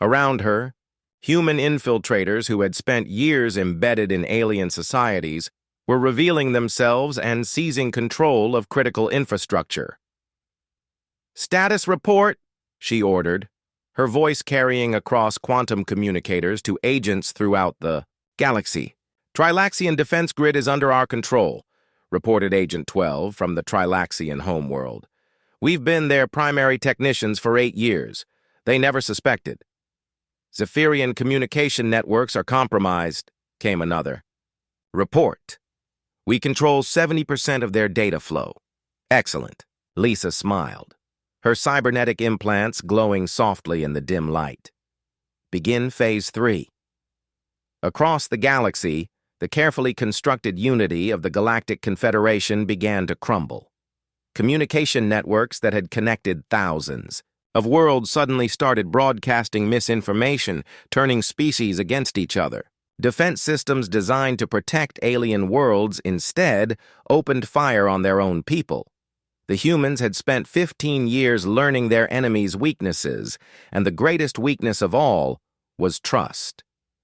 Around her, human infiltrators who had spent years embedded in alien societies were revealing themselves and seizing control of critical infrastructure. "Status report," she ordered, her voice carrying across quantum communicators to agents throughout the galaxy. "Trilaxian defense grid is under our control," reported Agent 12 from the Trilaxian homeworld. "We've been their primary technicians for 8 years. They never suspected." "Zephyrian communication networks are compromised," came another. "Report. We control 70% of their data flow." "Excellent." Lisa smiled, her cybernetic implants glowing softly in the dim light. "Begin Phase 3. Across the galaxy, the carefully constructed unity of the Galactic Confederation began to crumble. Communication networks that had connected thousands of worlds suddenly started broadcasting misinformation, turning species against each other. Defense systems designed to protect alien worlds instead opened fire on their own people. The humans had spent 15 years learning their enemies' weaknesses, and the greatest weakness of all was trust.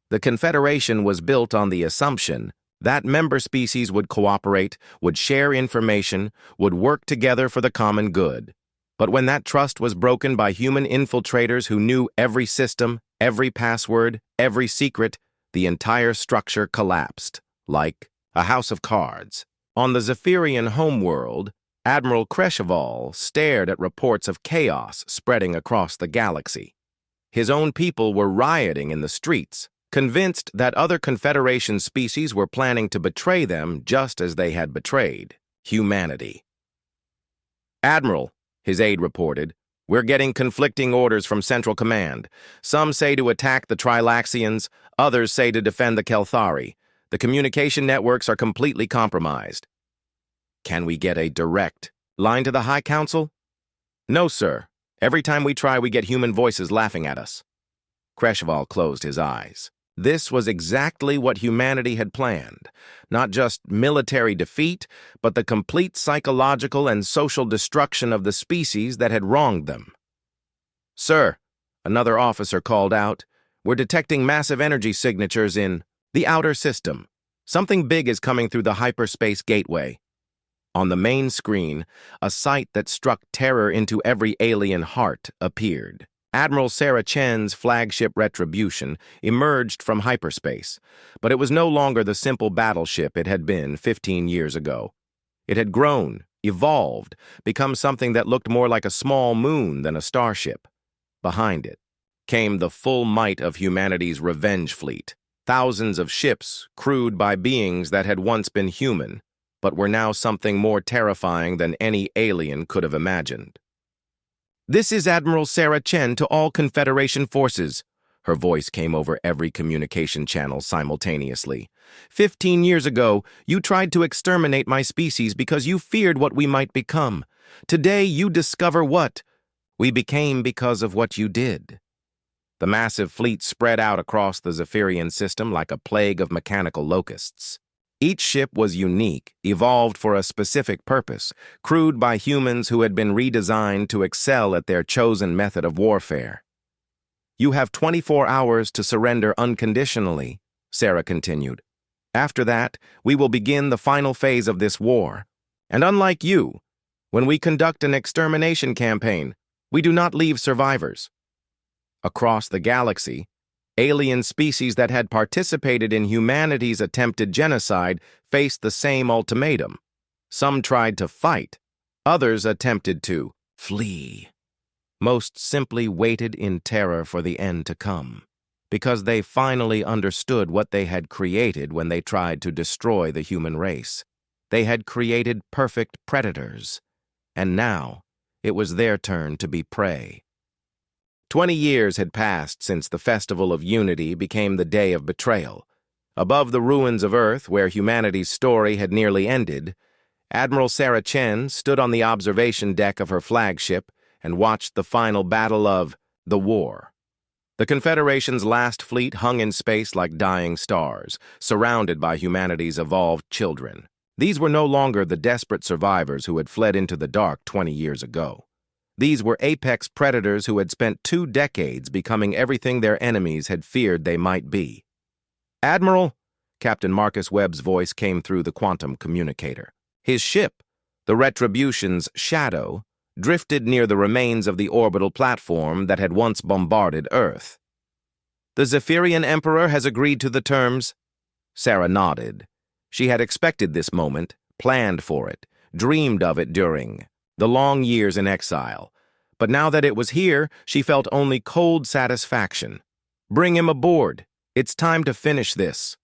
The Confederation was built on the assumption that member species would cooperate, would share information, would work together for the common good. But when that trust was broken by human infiltrators who knew every system, every password, every secret, the entire structure collapsed, like a house of cards. On the Zephyrian homeworld, Admiral Kresheval stared at reports of chaos spreading across the galaxy. His own people were rioting in the streets, convinced that other Confederation species were planning to betray them just as they had betrayed humanity. "Admiral," his aide reported, "we're getting conflicting orders from Central Command. Some say to attack the Trilaxians, others say to defend the Kelthari. The communication networks are completely compromised." "Can we get a direct line to the High Council?" "No, sir. Every time we try, we get human voices laughing at us." Kresheval closed his eyes. This was exactly what humanity had planned. Not just military defeat, but the complete psychological and social destruction of the species that had wronged them. "Sir," another officer called out, "we're detecting massive energy signatures in the outer system. Something big is coming through the hyperspace gateway." On the main screen, a sight that struck terror into every alien heart appeared. Admiral Sarah Chen's flagship Retribution emerged from hyperspace, but it was no longer the simple battleship it had been 15 years ago. It had grown, evolved, become something that looked more like a small moon than a starship. Behind it came the full might of humanity's revenge fleet, thousands of ships crewed by beings that had once been human, but were now something more terrifying than any alien could have imagined. "This is Admiral Sarah Chen to all Confederation forces." Her voice came over every communication channel simultaneously. 15 years ago, you tried to exterminate my species because you feared what we might become. Today, you discover what we became because of what you did." The massive fleet spread out across the Zephyrian system like a plague of mechanical locusts. Each ship was unique, evolved for a specific purpose, crewed by humans who had been redesigned to excel at their chosen method of warfare. "You have 24 hours to surrender unconditionally," Sarah continued. "After that, we will begin the final phase of this war. And unlike you, when we conduct an extermination campaign, we do not leave survivors. Across the galaxy, alien species that had participated in humanity's attempted genocide faced the same ultimatum. Some tried to fight, others attempted to flee. Most simply waited in terror for the end to come, because they finally understood what they had created when they tried to destroy the human race. They had created perfect predators, and now it was their turn to be prey. 20 years had passed since the Festival of Unity became the Day of Betrayal. Above the ruins of Earth, where humanity's story had nearly ended, Admiral Sarah Chen stood on the observation deck of her flagship and watched the final battle of the war. The Confederation's last fleet hung in space like dying stars, surrounded by humanity's evolved children. These were no longer the desperate survivors who had fled into the dark 20 years ago. These were apex predators who had spent 2 decades becoming everything their enemies had feared they might be. "Admiral," Captain Marcus Webb's voice came through the quantum communicator. His ship, the Retribution's Shadow, drifted near the remains of the orbital platform that had once bombarded Earth. "The Zephyrian Emperor has agreed to the terms?" Sarah nodded. She had expected this moment, planned for it, dreamed of it during the long years in exile. But now that it was here, she felt only cold satisfaction. "Bring him aboard. It's time to finish this."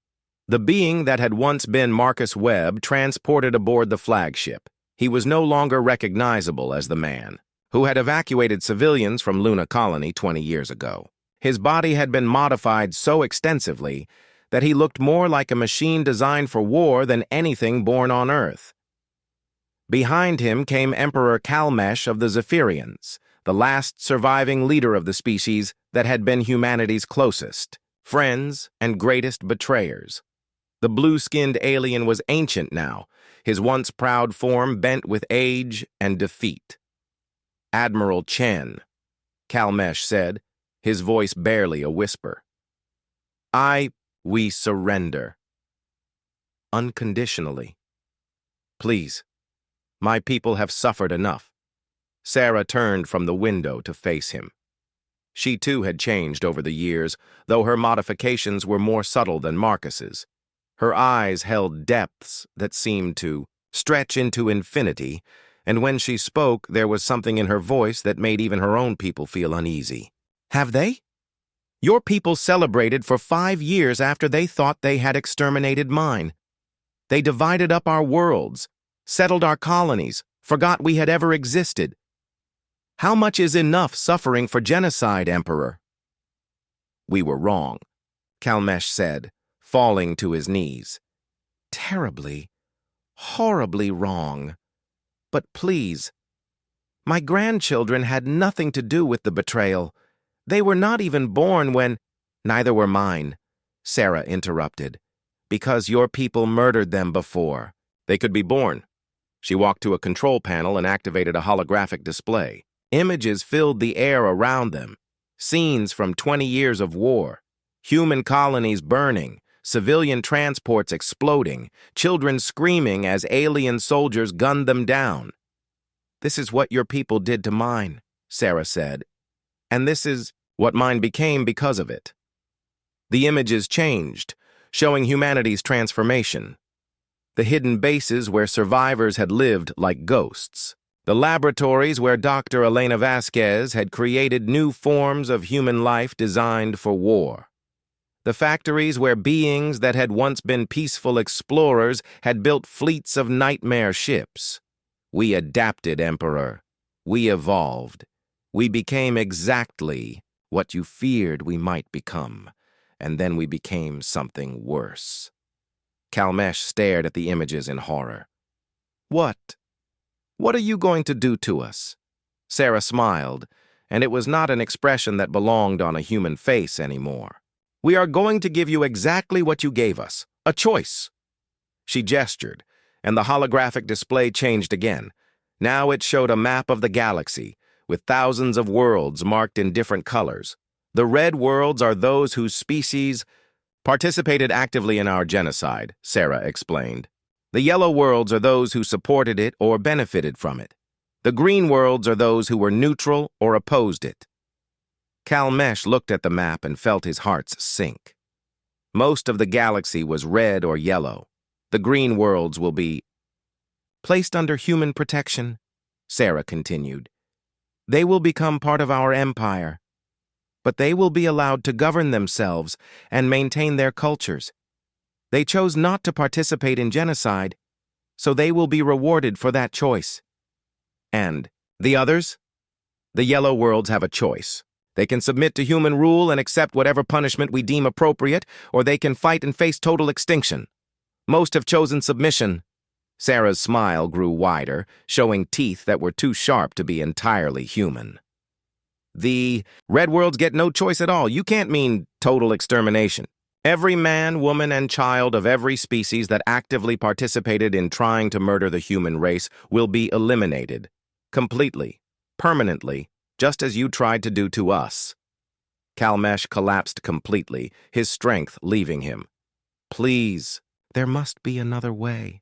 The being that had once been Marcus Webb transported aboard the flagship. He was no longer recognizable as the man who had evacuated civilians from Luna Colony 20 years ago. His body had been modified so extensively that he looked more like a machine designed for war than anything born on Earth. Behind him came Emperor Kalmesh of the Zephyrians, the last surviving leader of the species that had been humanity's closest, friends, and greatest betrayers. The blue-skinned alien was ancient now, his once proud form bent with age and defeat. "Admiral Chen," Kalmesh said, his voice barely a whisper. We surrender. Unconditionally. Please. My people have suffered enough." Sarah turned from the window to face him. She too had changed over the years, though her modifications were more subtle than Marcus's. Her eyes held depths that seemed to stretch into infinity, and when she spoke, there was something in her voice that made even her own people feel uneasy. "Have they? Your people celebrated for 5 years after they thought they had exterminated mine. They divided up our worlds, settled our colonies, forgot we had ever existed. How much is enough suffering for genocide, Emperor?" "We were wrong," Kalmesh said, falling to his knees. "Terribly, horribly wrong. But please, my grandchildren had nothing to do with the betrayal. They were not even born when—" "Neither were mine," Sarah interrupted, "because your people murdered them before they could be born." She walked to a control panel and activated a holographic display. Images filled the air around them. Scenes from 20 years of war. Human colonies burning, civilian transports exploding, children screaming as alien soldiers gunned them down. "This is what your people did to mine," Sarah said. "And this is what mine became because of it." The images changed, showing humanity's transformation. The hidden bases where survivors had lived like ghosts. The laboratories where Dr. Elena Vasquez had created new forms of human life designed for war. The factories where beings that had once been peaceful explorers had built fleets of nightmare ships. We adapted, Emperor. We evolved. We became exactly what you feared we might become, and then we became something worse. Kalmesh stared at the images in horror. "What? What are you going to do to us?" Sarah smiled, and it was not an expression that belonged on a human face anymore. "We are going to give you exactly what you gave us, a choice." She gestured, and the holographic display changed again. Now it showed a map of the galaxy, with thousands of worlds marked in different colors. The red worlds are those whose species participated actively in our genocide, Sarah explained. The yellow worlds are those who supported it or benefited from it. The green worlds are those who were neutral or opposed it. Calmesh looked at the map and felt his heart sink. Most of the galaxy was red or yellow. The green worlds will be placed under human protection, Sarah continued. They will become part of our empire, but they will be allowed to govern themselves and maintain their cultures. They chose not to participate in genocide, so they will be rewarded for that choice. And the others? The yellow worlds have a choice. They can submit to human rule and accept whatever punishment we deem appropriate, or they can fight and face total extinction. Most have chosen submission. Sarah's smile grew wider, showing teeth that were too sharp to be entirely human. The red worlds get no choice at all. You can't mean total extermination. Every man, woman, and child of every species that actively participated in trying to murder the human race will be eliminated. Completely. Permanently. Just as you tried to do to us. Calmesh collapsed completely, his strength leaving him. Please, there must be another way.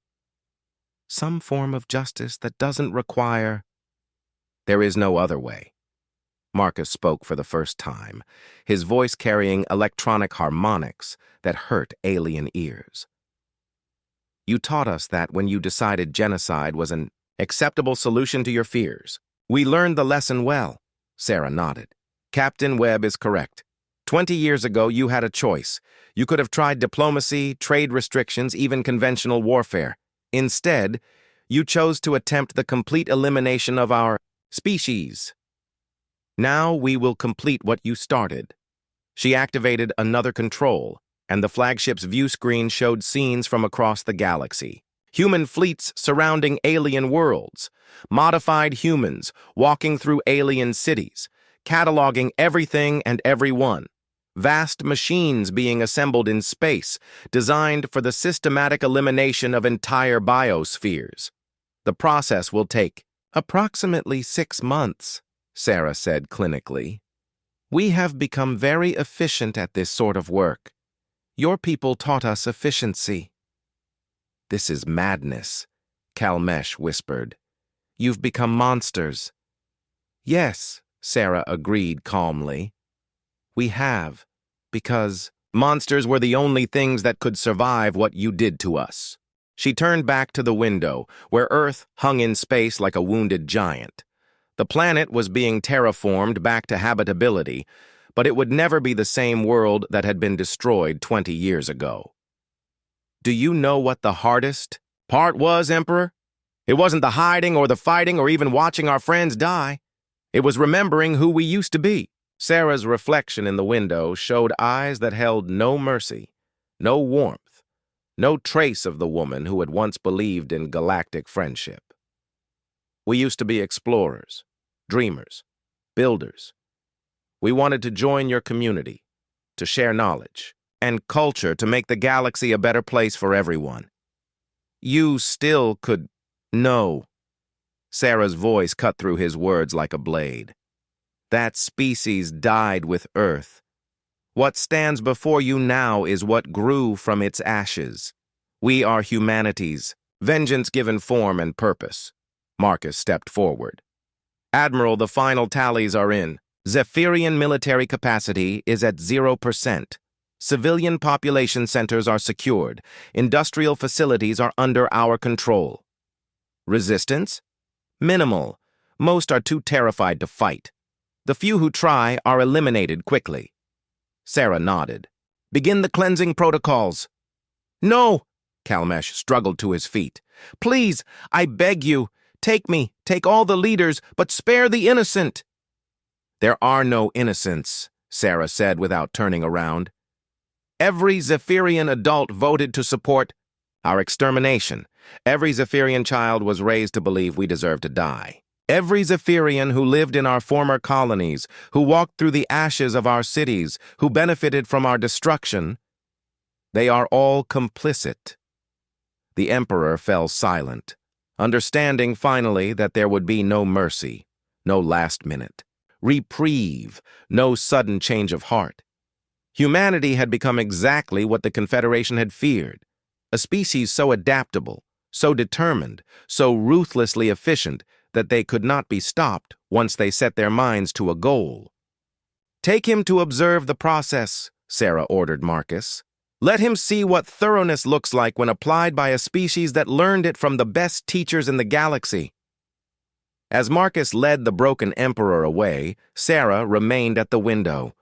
Some form of justice that doesn't require... There is no other way. Marcus spoke for the first time, his voice carrying electronic harmonics that hurt alien ears. You taught us that when you decided genocide was an acceptable solution to your fears. We learned the lesson well. Sarah nodded. Captain Webb is correct. 20 years ago, you had a choice. You could have tried diplomacy, trade restrictions, even conventional warfare. Instead, you chose to attempt the complete elimination of our species. Now we will complete what you started. She activated another control, and the flagship's view screen showed scenes from across the galaxy. Human fleets surrounding alien worlds, modified humans walking through alien cities, cataloging everything and everyone, vast machines being assembled in space, designed for the systematic elimination of entire biospheres. The process will take approximately 6 months, Sarah said clinically. We have become very efficient at this sort of work. Your people taught us efficiency. This is madness, Calmesh whispered. You've become monsters. Yes, Sarah agreed calmly. We have, because monsters were the only things that could survive what you did to us. She turned back to the window, where Earth hung in space like a wounded giant. The planet was being terraformed back to habitability, but it would never be the same world that had been destroyed 20 years ago. Do you know what the hardest part was, Emperor? It wasn't the hiding or the fighting or even watching our friends die. It was remembering who we used to be. Sarah's reflection in the window showed eyes that held no mercy, no warmth, no trace of the woman who had once believed in galactic friendship. We used to be explorers, dreamers, builders. We wanted to join your community, to share knowledge and culture to make the galaxy a better place for everyone. You still could... No. Sarah's voice cut through his words like a blade. That species died with Earth. What stands before you now is what grew from its ashes. We are humanity's, vengeance given form and purpose. Marcus stepped forward. Admiral, the final tallies are in. Zephyrian military capacity is at 0%. Civilian population centers are secured. Industrial facilities are under our control. Resistance? Minimal. Most are too terrified to fight. The few who try are eliminated quickly. Sarah nodded. Begin the cleansing protocols. No! Calmesh struggled to his feet. Please, I beg you, take me, take all the leaders, but spare the innocent. There are no innocents, Sarah said without turning around. Every Zephyrian adult voted to support our extermination. Every Zephyrian child was raised to believe we deserve to die. Every Zephyrian who lived in our former colonies, who walked through the ashes of our cities, who benefited from our destruction, they are all complicit. The Emperor fell silent, understanding finally that there would be no mercy, no last minute reprieve, no sudden change of heart. Humanity had become exactly what the Confederation had feared, a species so adaptable, so determined, so ruthlessly efficient that they could not be stopped once they set their minds to a goal. "Take him to observe the process," Sarah ordered Marcus. "Let him see what thoroughness looks like when applied by a species that learned it from the best teachers in the galaxy." As Marcus led the broken Emperor away, Sarah remained at the window,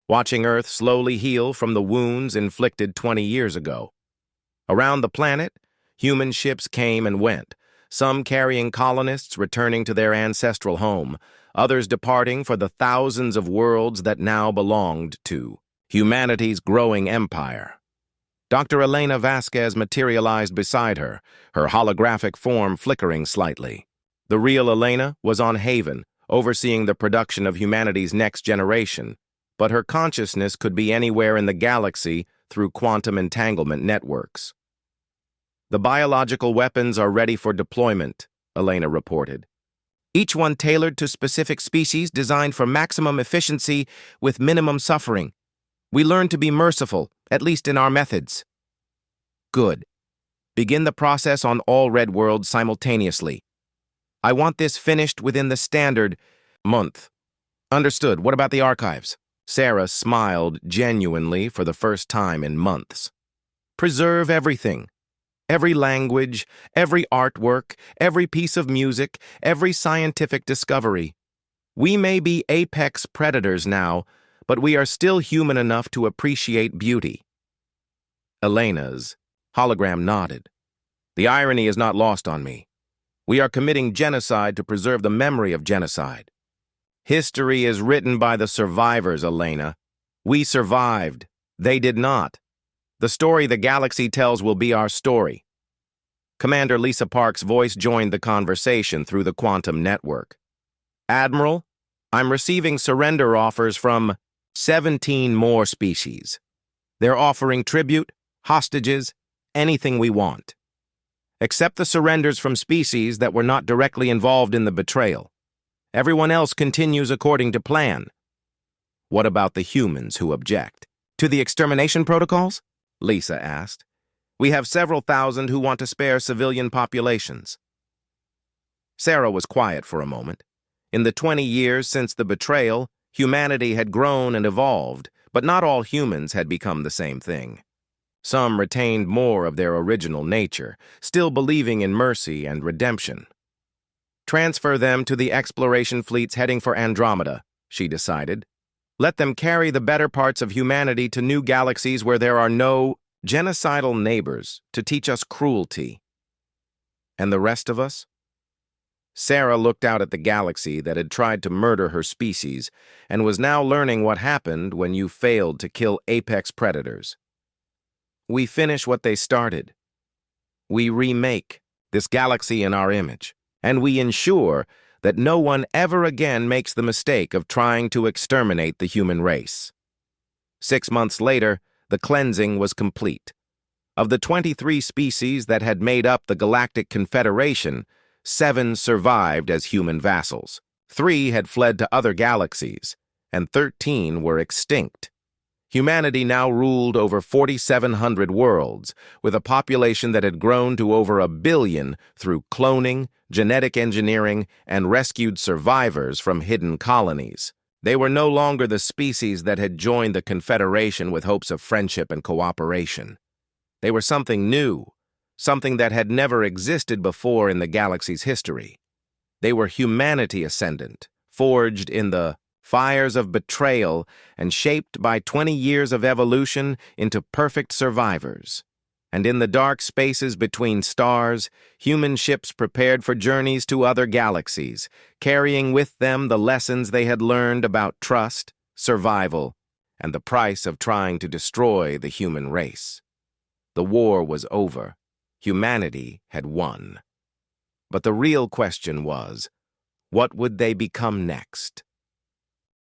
watching Earth slowly heal from the wounds inflicted 20 years ago. Around the planet, human ships came and went, some carrying colonists returning to their ancestral home, others departing for the thousands of worlds that now belonged to humanity's growing empire. Dr. Elena Vasquez materialized beside her, her holographic form flickering slightly. The real Elena was on Haven, overseeing the production of humanity's next generation, but her consciousness could be anywhere in the galaxy through quantum entanglement networks. "The biological weapons are ready for deployment," Elena reported. "Each one tailored to specific species designed for maximum efficiency with minimum suffering. We learn to be merciful, at least in our methods." "Good. Begin the process on all red worlds simultaneously. I want this finished within the standard month." "Understood. What about the archives?" Sarah smiled genuinely for the first time in months. "Preserve everything. Every language, every artwork, every piece of music, every scientific discovery. We may be apex predators now, but we are still human enough to appreciate beauty." Elena's hologram nodded. "The irony is not lost on me. We are committing genocide to preserve the memory of genocide. History is written by the survivors, Elena. We survived. They did not. The story the galaxy tells will be our story." Commander Lisa Park's voice joined the conversation through the quantum network. "Admiral, I'm receiving surrender offers from 17 more species. They're offering tribute, hostages, anything we want. Accept the surrenders from species that were not directly involved in the betrayal. Everyone else continues according to plan." "What about the humans who object?" "To the extermination protocols?" Lisa asked. "We have several thousand who want to spare civilian populations." Sarah was quiet for a moment. In the 20 years since the betrayal, humanity had grown and evolved, but not all humans had become the same thing. Some retained more of their original nature, still believing in mercy and redemption. "Transfer them to the exploration fleets heading for Andromeda," she decided. "Let them carry the better parts of humanity to new galaxies where there are no genocidal neighbors to teach us cruelty." "And the rest of us?" Sarah looked out at the galaxy that had tried to murder her species and was now learning what happened when you failed to kill apex predators. "We finish what they started. We remake this galaxy in our image, and we ensure that no one ever again makes the mistake of trying to exterminate the human race." 6 months later, the cleansing was complete. Of the 23 species that had made up the Galactic Confederation, 7 survived as human vassals, 3 had fled to other galaxies, and 13 were extinct. Humanity now ruled over 4,700 worlds, with a population that had grown to over 1 billion through cloning, genetic engineering, and rescued survivors from hidden colonies. They were no longer the species that had joined the Confederation with hopes of friendship and cooperation. They were something new, something that had never existed before in the galaxy's history. They were humanity ascendant, forged in the fires of betrayal and shaped by 20 years of evolution into perfect survivors. And in the dark spaces between stars, human ships prepared for journeys to other galaxies, carrying with them the lessons they had learned about trust, survival, and the price of trying to destroy the human race. The war was over. Humanity had won. But the real question was, what would they become next?